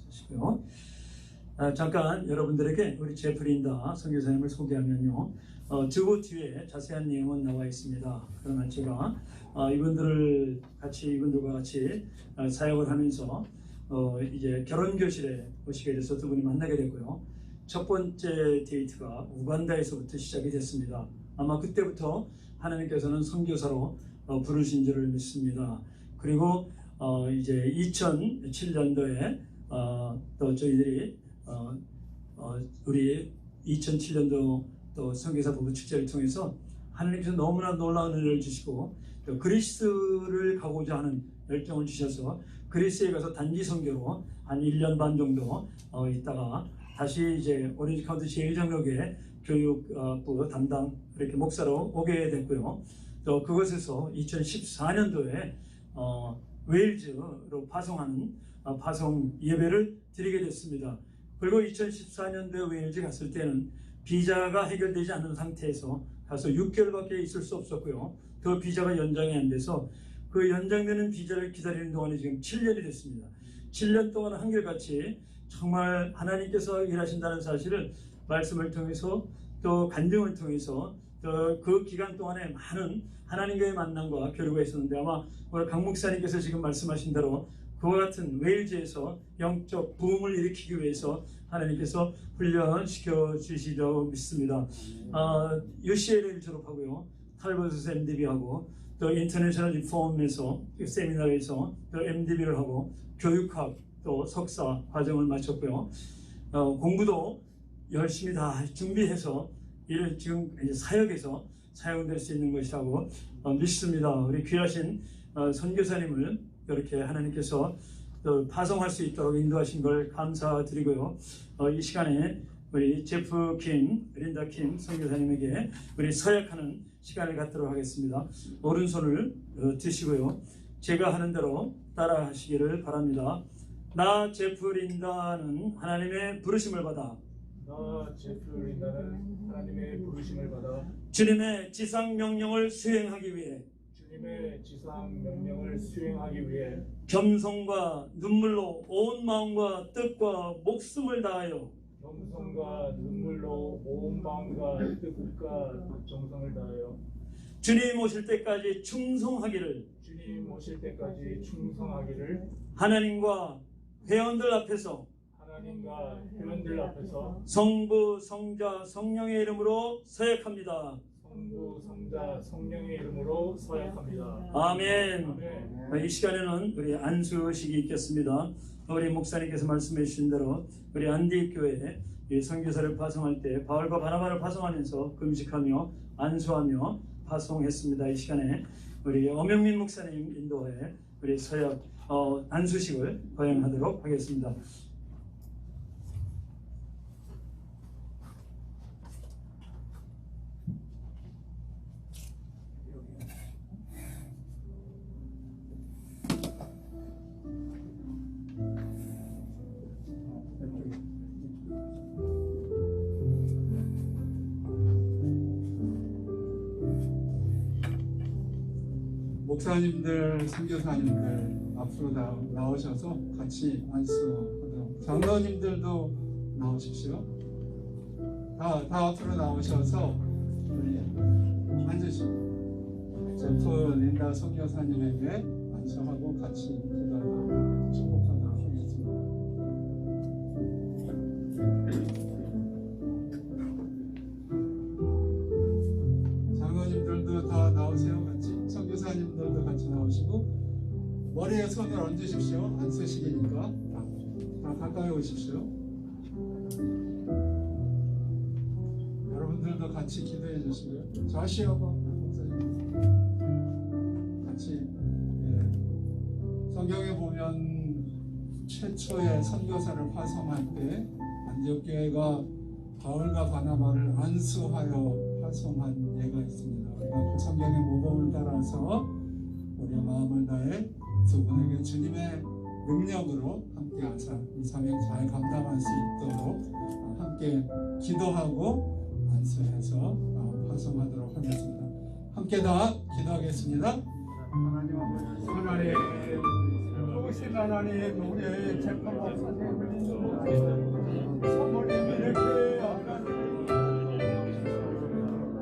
주시고요. 잠깐 여러분들에게 우리 제프 린다 선교사님을 소개하면요. 저 뒤에 자세한 내용은 나와 있습니다. 그러나 제가 이분들과 같이 사역을 하면서 이제 결혼교실에 오시게 돼서 두 분이 만나게 됐고요. 첫 번째 데이트가 우간다에서부터 시작이 됐습니다. 아마 그때부터 하나님께서는 선교사로 부르신 줄을 믿습니다. 그리고 이제 2007년도에 또 저희들이 우리 2007년도 또 선교사 부부 축제를 통해서 하나님께서 너무나 놀라운 은혜를 주시고 또 그리스를 가고자 하는 열정을 주셔서 그리스에 가서 단기 선교로 한 1년 반 정도 있다가 다시 이제 오렌지 카운티 제1장로교회 교육부 담당 이렇게 목사로 오게 됐고요. 또 그것에서 2014년도에 웨일즈로 파송하는 파송 예배를 드리게 됐습니다. 그리고 2014년도에 웨일즈 갔을 때는 비자가 해결되지 않은 상태에서 가서 6개월밖에 있을 수 없었고요. 그 비자가 연장이 안 돼서 그 연장되는 비자를 기다리는 동안에 지금 7년이 됐습니다. 7년 동안 한결같이 정말 하나님께서 일하신다는 사실을 말씀을 통해서 또 간증을 통해서 또 그 기간 동안에 많은 하나님과의 만남과 교류가 있었는데 아마 오늘 강 목사님께서 지금 말씀하신 대로 그와 같은 웨일즈에서 영적 부흥을 일으키기 위해서 하나님께서 훈련시켜 주시리라고 믿습니다. UCLA를 졸업하고요. 탈버스에서 MDB하고 또 인터내셔널 리폼에서 세미나에서 또 MDB를 하고 교육학 또 석사 과정을 마쳤고요. 공부도 열심히 다 준비해서 이를 지금 이제 사역에서 사용될 수 있는 것이라고 믿습니다. 우리 귀하신 선교사님을 이렇게 하나님께서 또 파송할 수 있도록 인도하신 걸 감사드리고요. 이 시간에 우리 제프 킴, 린다 킴 선교사님에게 우리 서약하는 시간을 갖도록 하겠습니다. 오른손을 드시고요. 제가 하는 대로 따라 하시기를 바랍니다. 나 제프 린다는 하나님의 부르심을 받아 나 제프 린다는 하나님의 부르심을 받아 주님의 지상 명령을 수행하기 위해 주님의 지상 명령을 수행하기 위해 겸손과 눈물로 온 마음과 뜻과 목숨을 다하여 겸손과 눈물로 온 마음과 뜻과 정성을 다하여 주님 오실 때까지 충성하기를 주님 오실 때까지 충성하기를 하나님과 회원들 앞에서 하나님과 회원들 앞에서 성부, 성자, 성령의 이름으로 서약합니다. 성부, 성자, 성령의 이름으로 서약합니다. 아멘. 아멘. 이 시간에는 우리 안수식이 있겠습니다. 우리 목사님께서 말씀해 주신 대로 우리 안디교회에 선교사를 파송할 때 바울과 바나바를 파송하면서 금식하며 안수하며 파송했습니다. 이 시간에 우리 엄영민 목사님 인도에 우리 서약 안수식을 거행하도록 하겠습니다. 목사님들, 선교사님들 앞으로 나오셔서 같이 안수하도록. 장로님들도 나오십시오. 다 앞으로 나오셔서 우리 앉으시고 제프 린다 선교사님에게 안수하고 같이 기도하고 축복하도록 하겠습니다. 장로님들도 다 나오세요. 같이 선교사님들도 같이 나오시고 머리에 손을 얹으십시오. 안수식이니까 다 가까이 오십시오. 여러분들도 같이 기도해 주시고요. 좌시하고 목사님 같이. 성경에 보면 최초의 선교사를 파송할 때 안디옥교회가 바울과 바나바를 안수하여 파송한 예가 있습니다. 우리가 그 성경의 모범을 따라서 우리의 마음을 다해 두 분에게 주님의 능력으로 함께하사 이 사명 잘 감당할 수 있도록 함께 기도하고 안수해서 파송하도록 하겠습니다. 함께 다 기도하겠습니다. 하나님 아버지, 하나님 좋으신 하나님, 우리의 재판 목사님 사모님 이렇게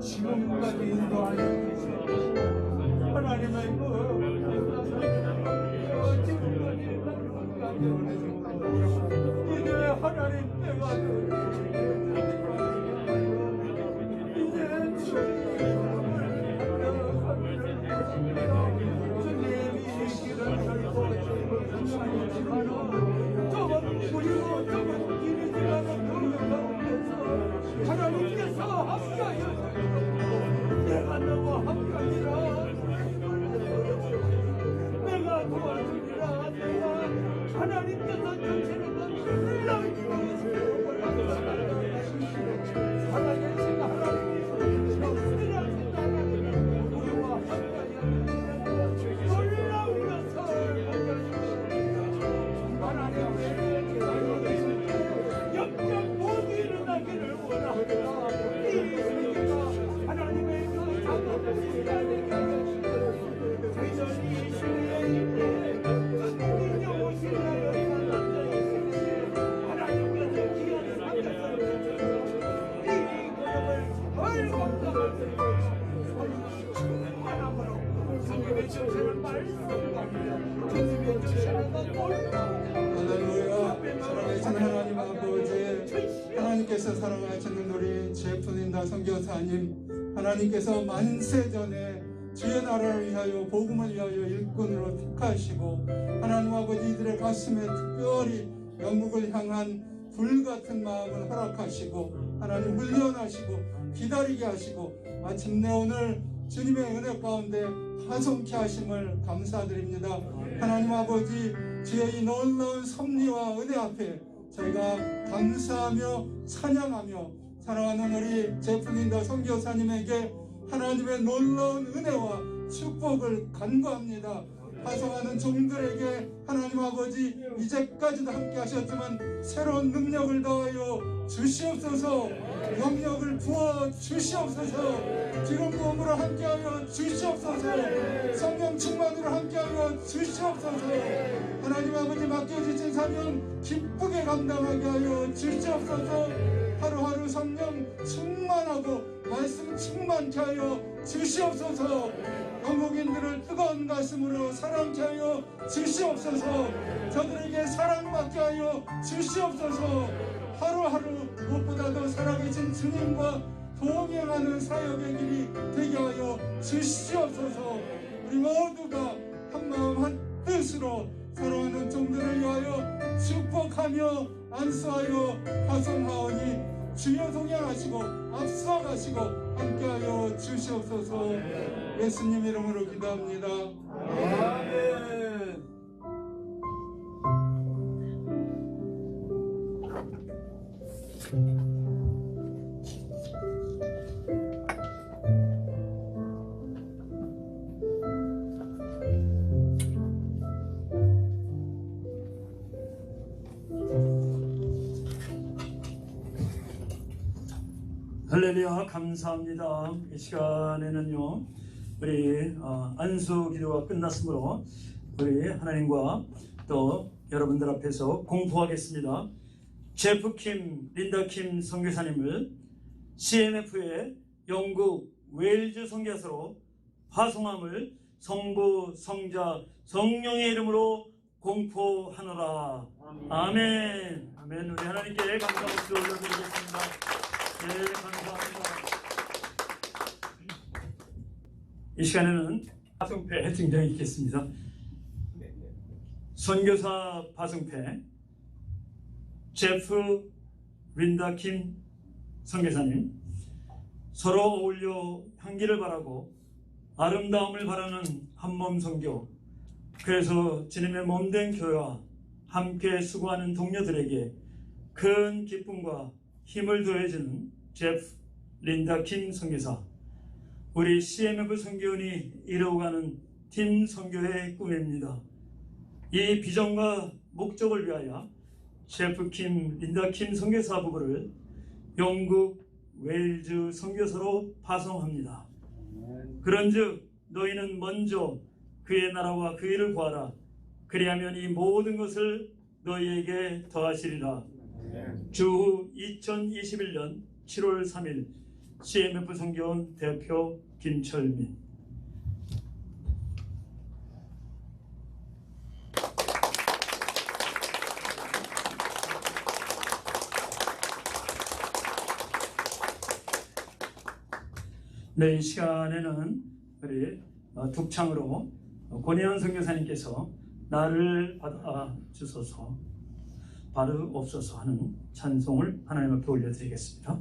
지금까지 인도하여 주시고 하나님의 이제 하나님 때가 이제 주님이 길을 살고 저건 우리고 저건 길이 지나는 그 가운데서 하나님께서 함께하여 내가 너와 함께하리라 내가 도와주리라 내가 하나님께서 정치는 건 살아계신 하나님이 정치하신 하나님 우리와 함께하여 놀라운 것을 하나님의 역적 모두 일어나기를 원합니다. 이 세계가 하나님의 그 작업을 시간에 저희들이 시대에 있는데 주님이 오시나요? 하나님께서 귀한 상자를 이 그룹을 덜 감당하고 충만함으로 주님의 주시는 말씀과 주님의 주시는 것 할렐루야. 살아계신 하나님 아버지, 하나님께서 사랑하시는 우리 제프 린다 선교사님, 하나님께서 만세전에 주의 나라를 위하여 복음을 위하여 일꾼으로 택하시고 하나님 아버지 이들의 가슴에 특별히 영국을 향한 불같은 마음을 허락하시고 하나님 훈련하시고 기다리게 하시고 마침내 오늘 주님의 은혜 가운데 파송케 하심을 감사드립니다. 하나님 아버지 주의 이 놀라운 섭리와 은혜 앞에 저희가 감사하며 찬양하며 사랑하는 우리 제프 린다 선교사님에게 하나님의 놀라운 은혜와 축복을 간구합니다. 파송하는 종들에게 하나님 아버지 이제까지도 함께 하셨지만 새로운 능력을 더하여 주시옵소서. 영역을 부어 주시옵소서. 기름 부음으로 함께하여 주시옵소서. 성령 충만으로 함께하여 주시옵소서. 하나님 아버지 맡겨주신 사명 기쁘게 감당하게 하여 주시옵소서. 하루하루 성령 충만하고 말씀 충만케 하여 주시옵소서. 한국인들을 뜨거운 가슴으로 사랑케 하여 주시옵소서. 저들에게 사랑받게 하여 주시옵소서. 하루하루 무엇보다도 살아계신 주님과 동행하는 사역의 길이 되게 하여 주시옵소서. 우리 모두가 한마음 한뜻으로 사랑하는 종들을 위하여 축복하며 안수하여 파송하오니 주여 동행하시고 앞서가시고 함께하여 주시옵소서. 예수님 이름으로 기도합니다. 아멘. 할렐루야, 감사합니다. 이 시간에는요 우리 안수 기도가 끝났으므로 우리 하나님과 또 여러분들 앞에서 공포하겠습니다. 제프 킴, 린다 킴 선교사님을 CMF의 영국 웨일즈 선교사로 파송함을 성부, 성자, 성령의 이름으로 공포하노라. 아멘. 아멘. 우리 하나님께 감사 박수 올려드리겠습니다. 네, 감사합니다. 이 시간에는 파송패 증정이 있겠습니다. 선교사 파송패 제프 린다 킴 선교사님, 서로 어울려 향기를 바라고 아름다움을 바라는 한몸 선교, 그래서 주님의 몸된 교회와 함께 수고하는 동료들에게 큰 기쁨과 힘을 더해주는 제프 린다 킴 선교사, 우리 CMF 선교원이 이루어가는 팀 선교의 꿈입니다. 이 비전과 목적을 위하여 제프 킴, 린다 킴 선교사 부부를 영국 웨일즈 선교사로 파송합니다. 그런즉 너희는 먼저 그의 나라와 그 일을 구하라. 그리하면 이 모든 것을 너희에게 더하시리라. 주후 2021년 7월 3일 CMF 선교원 대표 김철민. 네, 이 시간에는 우리 독창으로 권혜원 선교사님께서 나를 받아 주소서 바르 없소서 하는 찬송을 하나님 앞에 올려드리겠습니다.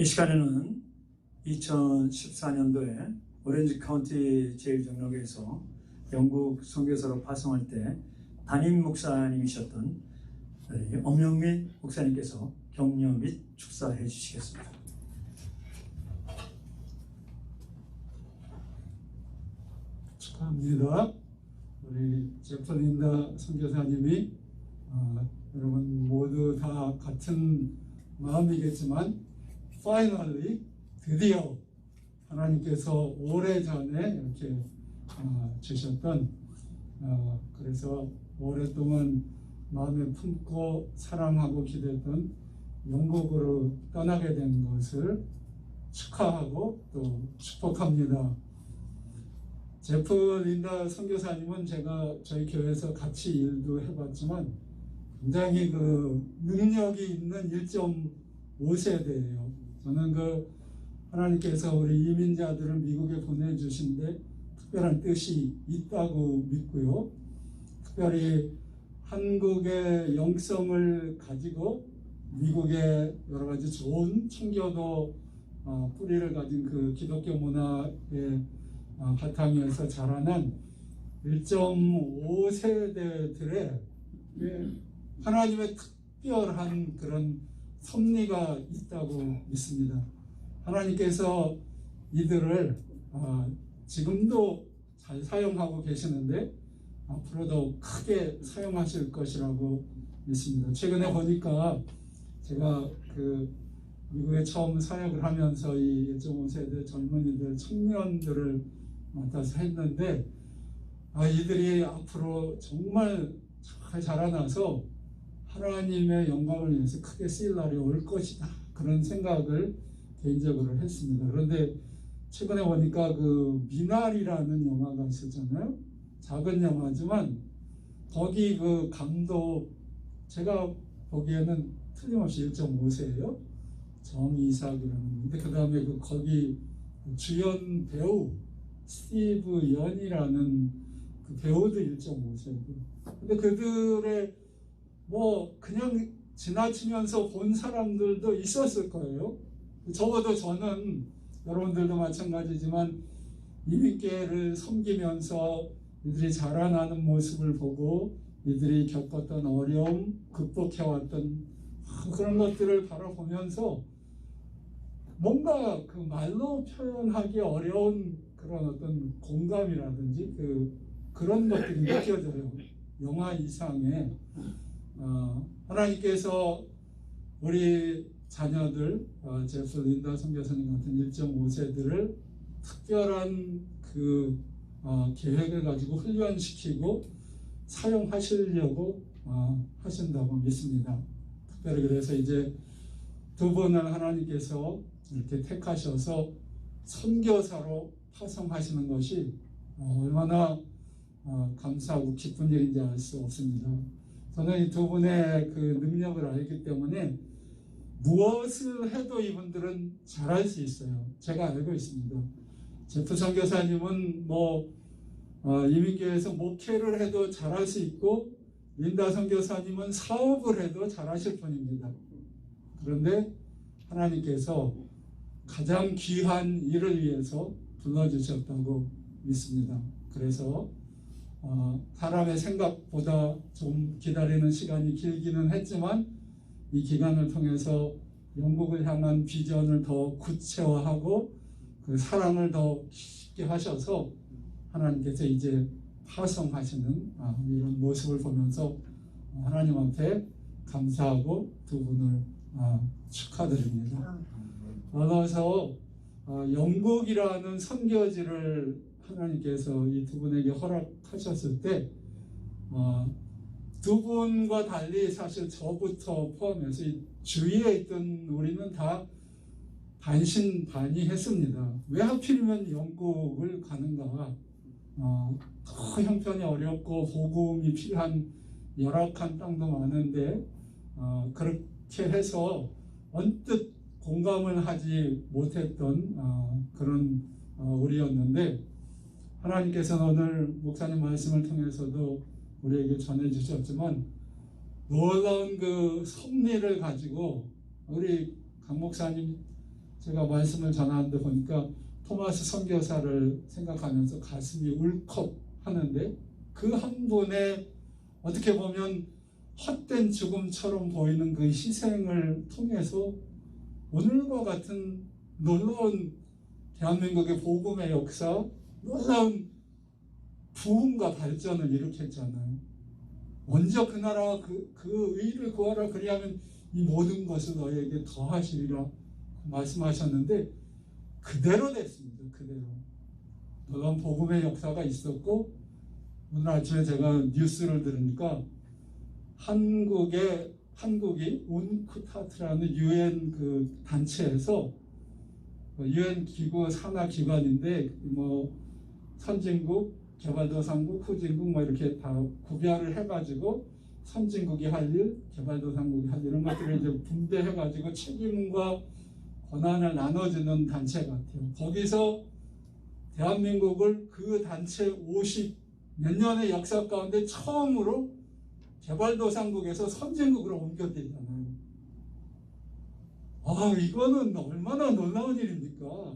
이 시간에는 2014년도에 오렌지 카운티 제일정력에서 영국 선교사로 파송할 때 담임 목사님이셨던 엄영민 목사님께서 격려 및 축사해 주시겠습니다. 축하합니다. 우리 제프 린다 선교사님이 여러분 모두 다 같은 마음이겠지만 파이널리 드디어 하나님께서 오래전에 이렇게 주셨던 그래서 오랫동안 마음에 품고 사랑하고 기대했던 영국으로 떠나게 된 것을 축하하고 또 축복합니다. 제프 린다 선교사님은 제가 저희 교회에서 같이 일도 해봤지만 굉장히 그 능력이 있는 1.5세대예요. 저는 하나님께서 우리 이민자들을 미국에 보내주신데 특별한 뜻이 있다고 믿고요. 특별히 한국의 영성을 가지고 미국의 여러 가지 좋은 청교도 뿌리를 가진 그 기독교 문화의 바탕에서 자라난 1.5세대들의 하나님의 특별한 그런 섭리가 있다고 믿습니다. 하나님께서 이들을 지금도 잘 사용하고 계시는데 앞으로도 크게 사용하실 것이라고 믿습니다. 최근에 보니까 제가 미국에 처음 사역을 하면서 이 1.5세대 젊은이들 청년들을 맡아서 했는데 이들이 앞으로 정말 잘 자라나서 하나님의 영광을 위해서 크게 쓰일 날이 올 것이다, 그런 생각을 개인적으로 했습니다. 그런데 최근에 보니까 미나리라는 영화가 있었잖아요. 작은 영화지만 거기 감독, 제가 보기에는 틀림없이 1.5세예요. 정이삭이라는. 근데 그 다음에 거기 주연 배우 스티브 연이라는 그 배우도 1.5세고. 근데 그들의 그냥 지나치면서 본 사람들도 있었을 거예요. 적어도 저는, 여러분들도 마찬가지지만 이민계를 섬기면서 이들이 자라나는 모습을 보고 이들이 겪었던 어려움, 극복해왔던 그런 것들을 바라보면서 뭔가 말로 표현하기 어려운 그런 어떤 공감이라든지 그런 것들이 느껴져요. 영화 이상의 하나님께서 우리 자녀들, 제프 린다 선교사님 같은 1.5세들을 특별한 계획을 가지고 훈련시키고 사용하시려고 하신다고 믿습니다. 특별히 그래서 이제 두 분을 하나님께서 이렇게 택하셔서 선교사로 파송하시는 것이 얼마나 감사하고 기쁜 일인지 알 수 없습니다. 저는 이 두 분의 능력을 알기 때문에 무엇을 해도 이분들은 잘할 수 있어요. 제가 알고 있습니다. 제프 선교사님은 이민교회에서 목회를 해도 잘할 수 있고, 린다 선교사님은 사업을 해도 잘하실 분입니다. 그런데 하나님께서 가장 귀한 일을 위해서 불러주셨다고 믿습니다. 그래서 사람의 생각보다 좀 기다리는 시간이 길기는 했지만 이 기간을 통해서 영국을 향한 비전을 더 구체화하고 사랑을 더 깊게 하셔서 하나님께서 이제 파송하시는 이런 모습을 보면서 하나님 앞에 감사하고 두 분을 축하드립니다. 그래서 영국이라는 선교지를 하나님께서 이 두 분에게 허락하셨을 때 두 분과 달리 사실 저부터 포함해서 이 주위에 있던 우리는 다 반신반의했습니다. 왜 하필이면 영국을 가는가? 더 형편이 어렵고 복음이 필요한 열악한 땅도 많은데 그렇게 해서 언뜻 공감을 하지 못했던 그런 우리였는데, 하나님께서는 오늘 목사님 말씀을 통해서도 우리에게 전해주셨지만 놀라운 섭리를 가지고 우리 강 목사님 제가 말씀을 전하는데 보니까 토마스 선교사를 생각하면서 가슴이 울컥 하는데 그 한 분의 어떻게 보면 헛된 죽음처럼 보이는 그 희생을 통해서 오늘과 같은 놀라운 대한민국의 복음의 역사, 놀라운 부흥과 발전을 일으켰잖아요. 먼저 그 나라 그 의를 구하라 그리하면 이 모든 것을 너에게 더하시리라 말씀하셨는데 그대로 됐습니다. 그대로. 놀라운 복음의 역사가 있었고 오늘 아침에 제가 뉴스를 들으니까 한국이 운크타트라는 유엔 그 단체에서 유엔 기구 산하 기관인데 뭐 선진국, 개발도상국, 후진국 뭐 이렇게 다 구별을 해가지고 선진국이 할 일, 개발도상국이 할 일, 이런 것들을 이제 분배해가지고 책임과 권한을 나눠주는 단체 같아요. 거기서 대한민국을 그 단체 50 몇 년의 역사 가운데 처음으로 개발도상국에서 선진국으로 옮겨드리잖아요. 이거는 얼마나 놀라운 일입니까?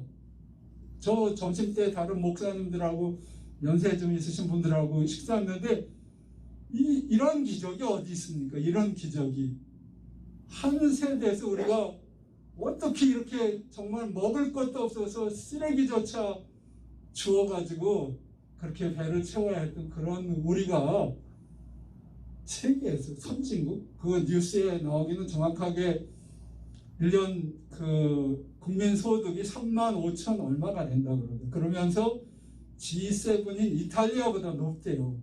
저 점심때 다른 목사님들하고 연세 좀 있으신 분들하고 식사했는데 이런 기적이 어디 있습니까? 이런 기적이. 한 세대에서 우리가 어떻게 이렇게 정말 먹을 것도 없어서 쓰레기조차 주워가지고 그렇게 배를 채워야 했던 그런 우리가 세계에서 선진국, 그 뉴스에 나오기는 정확하게 1년 그 국민 소득이 3만 5천 얼마가 된다고 그러죠. 그러면서 G7인 이탈리아보다 높대요.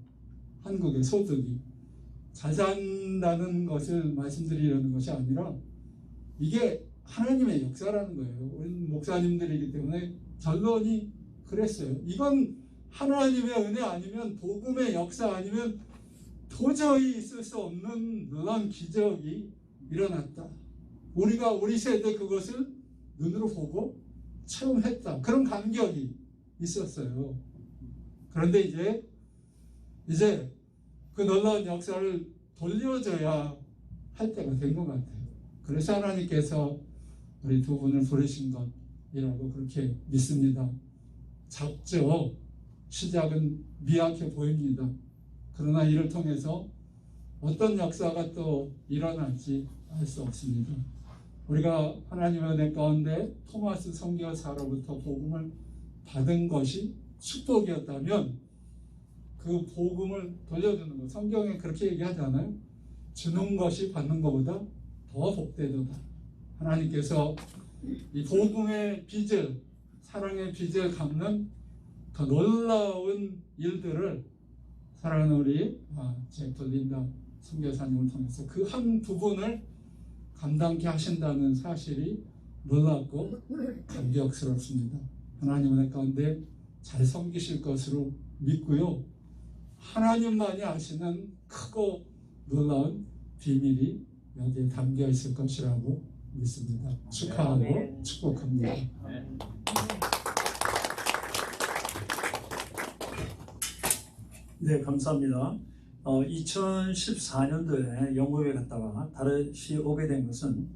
한국의 소득이. 잘 산다는 것을 말씀드리려는 것이 아니라 이게 하나님의 역사라는 거예요. 우리 목사님들이기 때문에 결론이 그랬어요. 이건 하나님의 은혜 아니면 복음의 역사 아니면 도저히 있을 수 없는 놀라운 기적이 일어났다. 우리가 우리 세대 그것을 눈으로 보고 체험했다. 그런 감격이 있었어요. 그런데 이제 그 놀라운 역사를 돌려줘야 할 때가 된 것 같아요. 그래서 하나님께서 우리 두 분을 부르신 것이라고 그렇게 믿습니다. 작죠. 시작은 미약해 보입니다. 그러나 이를 통해서 어떤 역사가 또 일어날지 알 수 없습니다. 우리가 하나님의 은혜 가운데 토마스 선교사로부터 복음을 받은 것이 축복이었다면 그 복음을 돌려주는 것, 성경에 그렇게 얘기하잖아요. 주는 것이 받는 것보다 더 복되도다. 하나님께서 이 복음의 빚을, 사랑의 빚을 갚는 더 놀라운 일들을 사랑하는 우리 잭 린다 선교사님을 통해서 그 한 부분을 감당케 하신다는 사실이 놀랍고 감격스럽습니다. 하나님의 가운데 잘 섬기실 것으로 믿고요. 하나님만이 아시는 크고 놀라운 비밀이 여기에 담겨 있을 것이라고 믿습니다. 축하하고 축복합니다. 네, 감사합니다. 2014년도에 영국에 갔다가 다시 오게 된 것은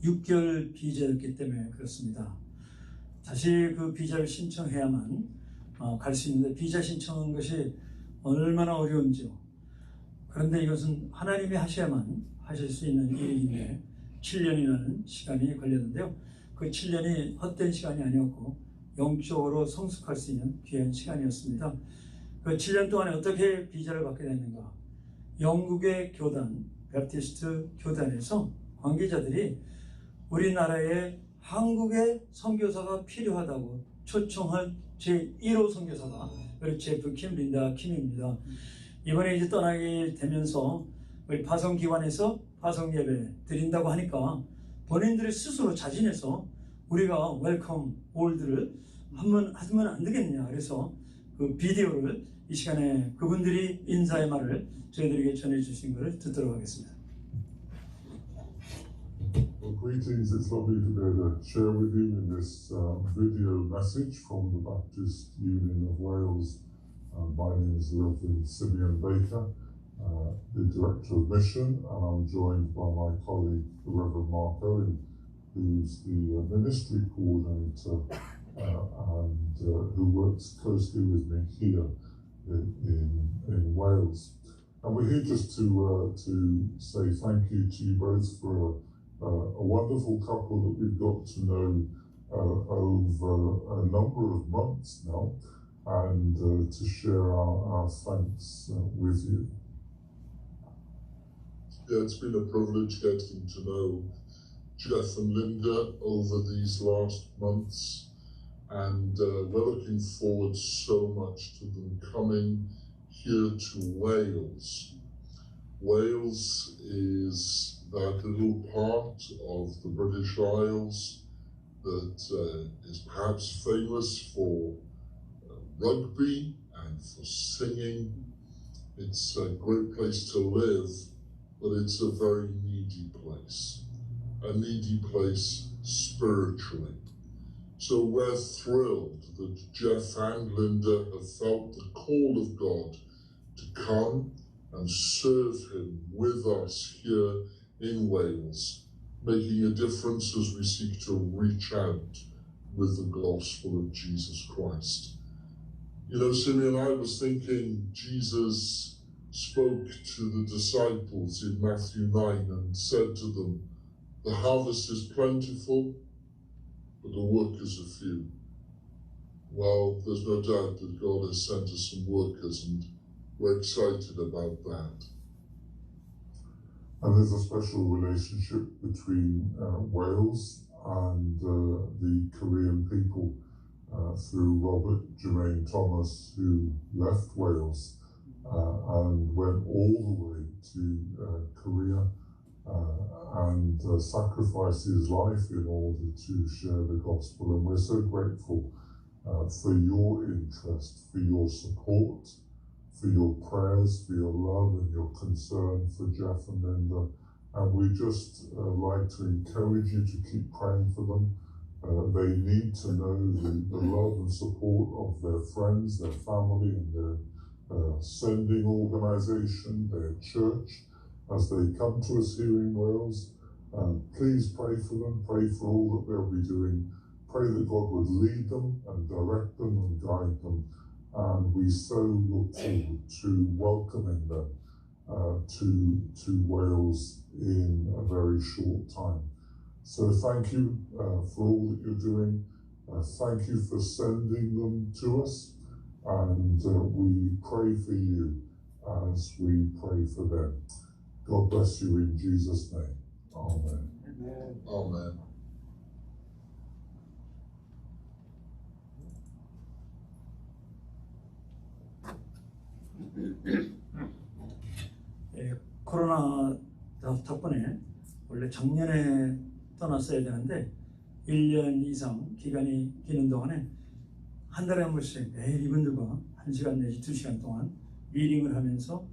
6개월 비자였기 때문에 그렇습니다. 다시 그 비자를 신청해야만 갈 수 있는데 비자 신청한 것이 얼마나 어려운지요. 그런데 이것은 하나님이 하셔야만 하실 수 있는 일인데 7년이라는 시간이 걸렸는데요. 그 7년이 헛된 시간이 아니었고 영적으로 성숙할 수 있는 귀한 시간이었습니다. 그 7년 동안에 어떻게 비자를 받게 됐는가? 영국의 교단, 베프티스트 교단에서 관계자들이 우리나라에 한국의 선교사가 필요하다고 초청한 제1호 선교사가 우리 제프 킴, 린다 킴입니다. 이번에 이제 떠나게 되면서 우리 파송기관에서 파송 예배 드린다고 하니까 본인들이 스스로 자진해서 우리가 웰컴 올드를 하면 안 되겠냐. 그래서 그 비디오를 이 시간에 그분들이 인사의 말을 저희들에게 전해주신 것을 듣도록 하겠습니다. Well, greetings. It's lovely to be able to share with you in this video message from the Baptist Union of Wales. My name is the Reverend Simeon Baker, the Director of Mission, and I'm joined by my colleague, the Reverend Mark Owen, who's the ministry coordinator and who works closely with me here in Wales. And we're here just to say thank you to you both for a wonderful couple that we've got to know over a number of months now, and to share our thanks with you. Yeah, it's been a privilege getting to know Jeff and Linda over these last months, and we're looking forward so much to them coming here to Wales. Wales is that little part of the British Isles that is perhaps famous for rugby and for singing. It's a great place to live, but it's a very needy place spiritually. So we're thrilled that Jeff and Linda have felt the call of God to come and serve him with us here in Wales, making a difference as we seek to reach out with the gospel of Jesus Christ. You know, Simeon, I was thinking Jesus spoke to the disciples in Matthew 9 and said to them, "The harvest is plentiful, but the workers are few." Well, there's no doubt that God has sent us some workers, and we're excited about that. And there's a special relationship between Wales and the Korean people through Robert Jermaine Thomas, who left Wales and went all the way to Korea and sacrificed his life in order to share the gospel. And we're so grateful for your interest, for your support, for your prayers, for your love and your concern for Jeff and Linda. And we just like to encourage you to keep praying for them. They need to know the love and support of their friends, their family, and their sending organisation, their church, as they come to us here in Wales. Please pray for them, pray for all that they'll be doing. Pray that God would lead them and direct them and guide them. And we so look forward to welcoming them to Wales in a very short time. So thank you for all that you're doing. Thank you for sending them to us. And we pray for you as we pray for them. God bless you in Jesus' name. Amen. Amen. Amen. 코로나 덕분에 원래 작년에 떠났어야 되는데 1년 이상 기간이 기는 동안에 한 달에 한 번씩 매일 이분들과 1시간 내지 2시간 동안 미팅을 하면서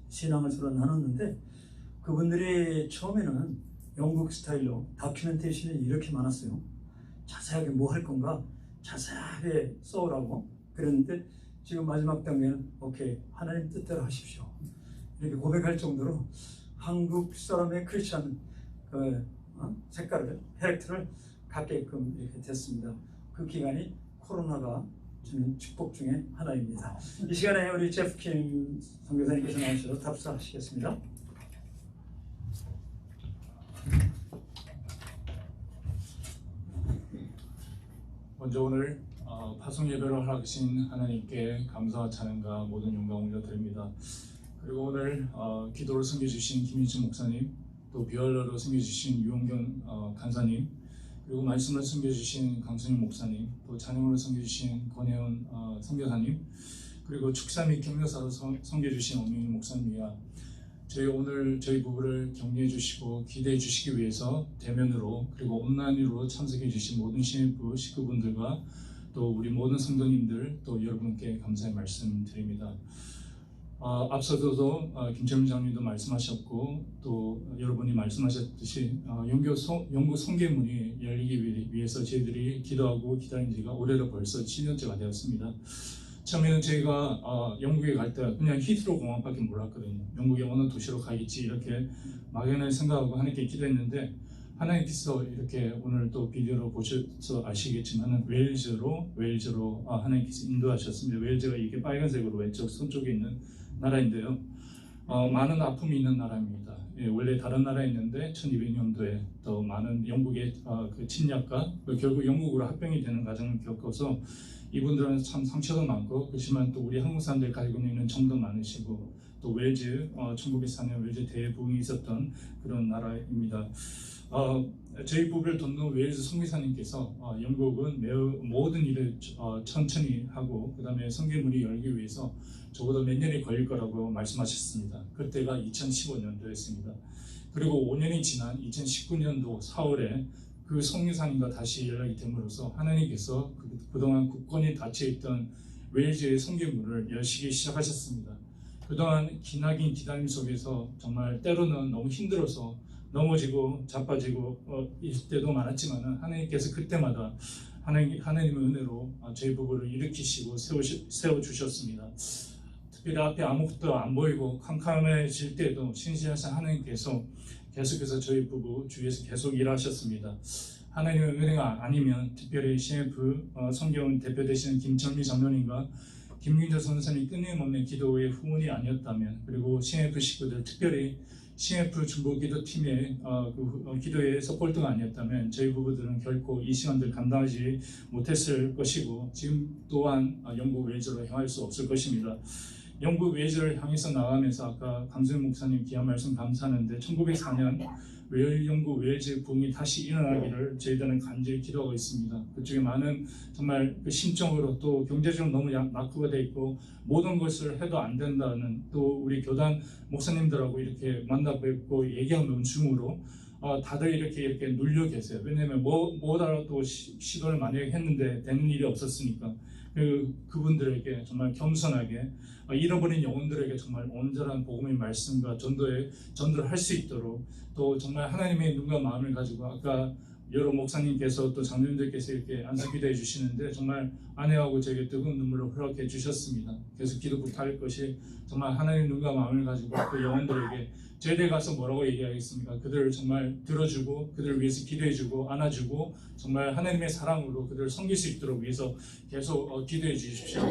신앙을 서로 나눴는데, 그분들이 처음에는 영국 스타일로 다큐멘테이션이 이렇게 많았어요. 자세하게 뭐 할 건가 자세하게 써오라고 그랬는데, 지금 마지막 단계는 오케이, 하나님 뜻대로 하십시오 이렇게 고백할 정도로 한국 사람의 크리스찬 색깔을, 캐릭터를 갖게끔 이렇게 됐습니다. 그 기간이 코로나가 주는 축복 중에 하나입니다. 이 시간에 우리 제프 킴 선교사님께서 나오셔서 답사하시겠습니다. 먼저 오늘 파송 예배를 허락하신 하나님께 감사와 찬양과 모든 영광 올려드립니다. 그리고 오늘 기도를 섬겨주신 김인철 목사님, 또 비얼러로 섬겨주신 유홍경 간사님, 그리고 말씀을 섬겨주신 강순일 목사님, 또 찬양으로 섬겨주신 권혜원 선교사님, 그리고 축사 및 격려사로 섬겨주신 엄영일 목사님이야. 저희 부부를 격려해 주시고 기대해 주시기 위해서 대면으로 그리고 온라인으로 참석해 주신 모든 신입부 식구분들과 또 우리 모든 성도님들, 또 여러분께 감사의 말씀 드립니다. 앞서서도 김철민 장님도 말씀하셨고 또 여러분이 말씀하셨듯이 영국 성계문이 열리기 위해서 저희들이 기도하고 기다린 지가 올해로 벌써 7년째가 되었습니다. 처음에는 저희가 영국에 갈 때 그냥 히트로 공항밖에 몰랐거든요. 영국의 어느 도시로 가겠지 이렇게 막연하게 생각하고 하나님께 기도했는데, 하나님께서 이렇게 오늘 또 비디오로 보셔서 아시겠지만 웨일즈로 하나님께서 인도하셨습니다. 웨일즈가 이렇게 빨간색으로 왼쪽 손 쪽에 있는 나라인데요. 많은 아픔이 있는 나라입니다. 예, 원래 다른 나라에 있는데 1200년도에 또 많은 영국의 그 침략과 결국 영국으로 합병이 되는 과정을 겪어서 이분들은 참 상처도 많고 그렇지만 또 우리 한국 사람들 가지고 있는 정도 많으시고 또 웨일즈 1904년 웨일즈 대부흥이 있었던 그런 나라입니다. 저희 부부를 돕는 웨일즈 성기사님께서 영국은 매우 모든 일을 천천히 하고 그 다음에 성경문이 열기 위해서 적어도 몇 년이 걸릴 거라고 말씀하셨습니다. 그때가 2015년도였습니다. 그리고 5년이 지난 2019년도 4월에 그 성유사님과 다시 연락이 됨으로써 하나님께서 그동안 굳건히 닫혀있던 웨일즈의 성경문을 여시기 시작하셨습니다. 그동안 기나긴 기다림 속에서 정말 때로는 너무 힘들어서 넘어지고 자빠지고 있을 때도 많았지만 하나님께서 그때마다 하나님의 은혜로 저희 부부를 일으키시고 세워주셨습니다. 특별히 앞에 아무것도 안 보이고 캄캄해질 때도 신실하신 하나님께서 계속해서 저희 부부 주위에서 계속 일하셨습니다. 하나님의 은혜가 아니면 특별히 CF 성경 대표되시는 김철미 장로님과 김민조 선생님이 끊임없는 기도의 후원이 아니었다면 그리고 CF 식구들 특별히 CF 중보기도팀의 기도의 서포트가 아니었다면 저희 부부들은 결코 이 시간들 감당하지 못했을 것이고 지금 또한 영국 웨일즈로 향할 수 없을 것입니다. 영국 웨일즈를 향해서 나가면서 아까 강수영 목사님 귀한 말씀 감사하는데 1904년 영국 웨일즈 부흥이 다시 일어나기를 저희들은 간절히 기도하고 있습니다. 그쪽에 많은 정말 그 심적으로 또 경제적으로 너무 낙후가 돼 있고 모든 것을 해도 안 된다는 또 우리 교단 목사님들하고 이렇게 만나 뵙고 얘기하는 중으로 다들 이렇게 눌려 계세요. 왜냐하면 뭐라도 시도를 많이 했는데 되는 일이 없었으니까 그분들에게 정말 겸손하게 잃어버린 영혼들에게 정말 온전한 복음의 말씀과 전도를 할 수 있도록 또 정말 하나님의 눈과 마음을 가지고 아까 여러 목사님께서 또 장로님들께서 이렇게 안수 기도해 주시는데 정말 아내하고 저에게 뜨거운 눈물을 허락해 주셨습니다. 계속 기도 부탁할 것이 정말 하나님의 눈과 마음을 가지고 그 영혼들에게 저희들 가서 뭐라고 얘기하겠습니까? 그들을 정말 들어주고 그들을 위해서 기도해주고 안아주고 정말 하나님의 사랑으로 그들을 섬길 수 있도록 위해서 계속 기도해 주십시오.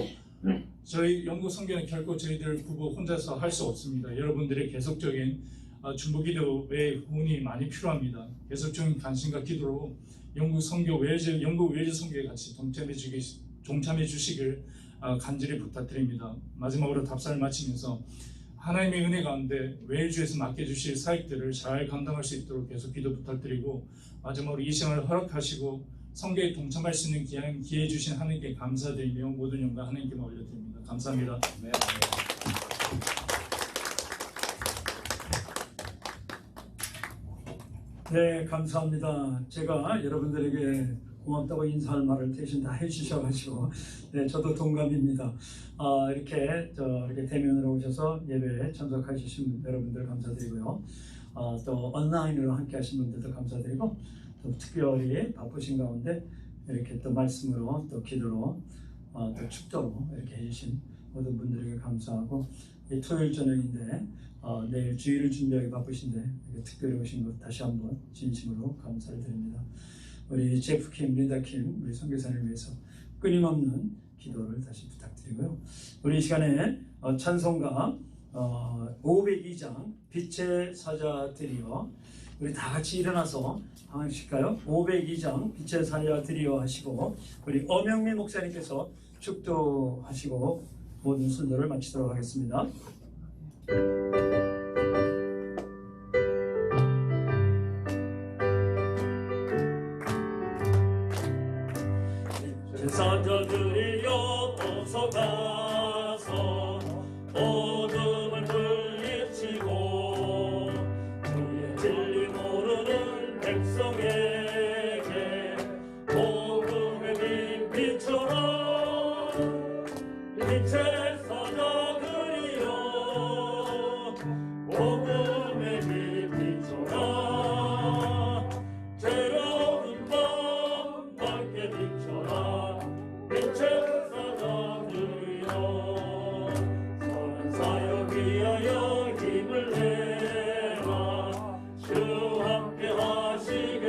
저희 영국 선교는 결코 저희들 부부 혼자서 할 수 없습니다. 여러분들의 계속적인 중보기도의 후원이 많이 필요합니다. 계속적인 관심과 기도로 영국 웨일즈 선교에 같이 동참해 주시길 간절히 부탁드립니다. 마지막으로 답사를 마치면서 하나님의 은혜 가운데 웨일즈에서 맡겨주실 사역들을 잘 감당할 수 있도록 계속 기도 부탁드리고 마지막으로 이 시간을 허락하시고 선교에 동참할 수 있는 귀한 기회 주신 하나님께 감사드리며 모든 영광 하나님께만 올려드립니다. 감사합니다. 네. 네, 감사합니다. 제가 여러분들에게 고맙다고 인사할 말을 대신 다 해주셔가지고 네, 저도 동감입니다. 이렇게 대면으로 오셔서 예배에 참석하신 여러분들 감사드리고요. 또 온라인으로 함께 하신 분들도 감사드리고 또 특별히 바쁘신 가운데 이렇게 또 말씀으로 또 기도로 또 축도로 이렇게 해주신 모든 분들에게 감사하고 토요일 저녁인데 내일 주일을 준비하기 바쁘신데 특별히 오신 것 다시 한번 진심으로 감사를 드립니다. 우리 제프 킴, 린다 킴, 우리 선교사를 위해서 끊임없는 기도를 다시 부탁드리고요. 우리 이 시간에 찬송가 502장 빛의 사자들이여 우리 다 같이 일어나서 한번 하실까요? 502장 빛의 사자들이여 하시고 우리 엄영미 목사님께서 축도하시고 모든 순서를 마치도록 하겠습니다. 사자들이여 어서 가서 어둠을 물리치고 주의 진리 모르는 백성에게 복음의 빛 비춰라. 빛의 사자들이여 복음의 빛 비춰라. 괴로운 밤 밝게 비춰라. 빛의 사자들이여 선한 사역 위하여 힘을 내라. 주 함께 하시게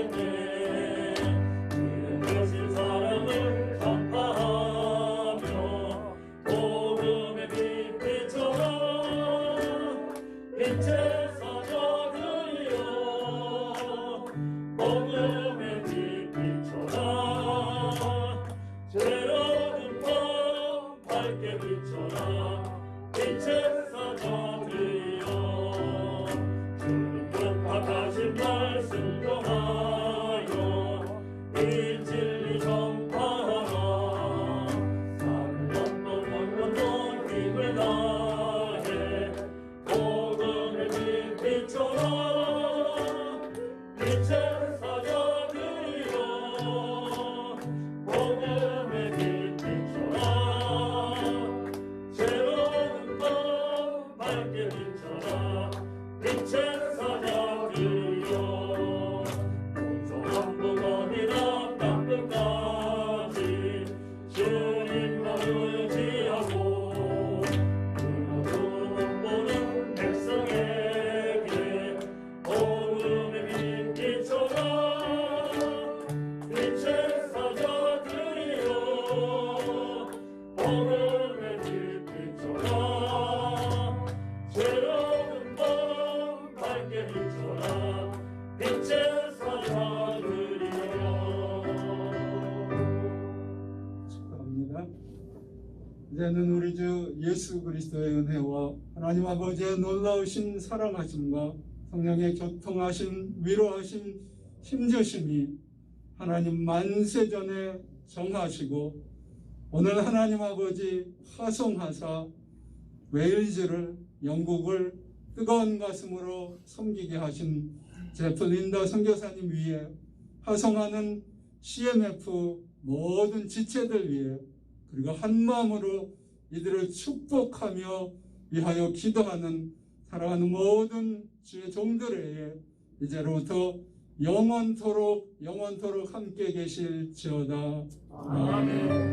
기도합니다. 이제는 우리 주 예수 그리스도의 은혜와 하나님 아버지의 놀라우신 사랑하심과 성령의 교통하심, 위로하심, 힘주심이 하나님 만세전에 정하시고 오늘 하나님 아버지 화성하사 웨일즈를, 영국을 뜨거운 가슴으로 섬기게 하신 제플린더 선교사님 위에 화성하는 CMF 모든 지체들 위해 그리고 한마음으로 이들을 축복하며 위하여 기도하는 사랑하는 모든 주의 종들에게 이제로부터 영원토록 함께 계실지어다. 아멘.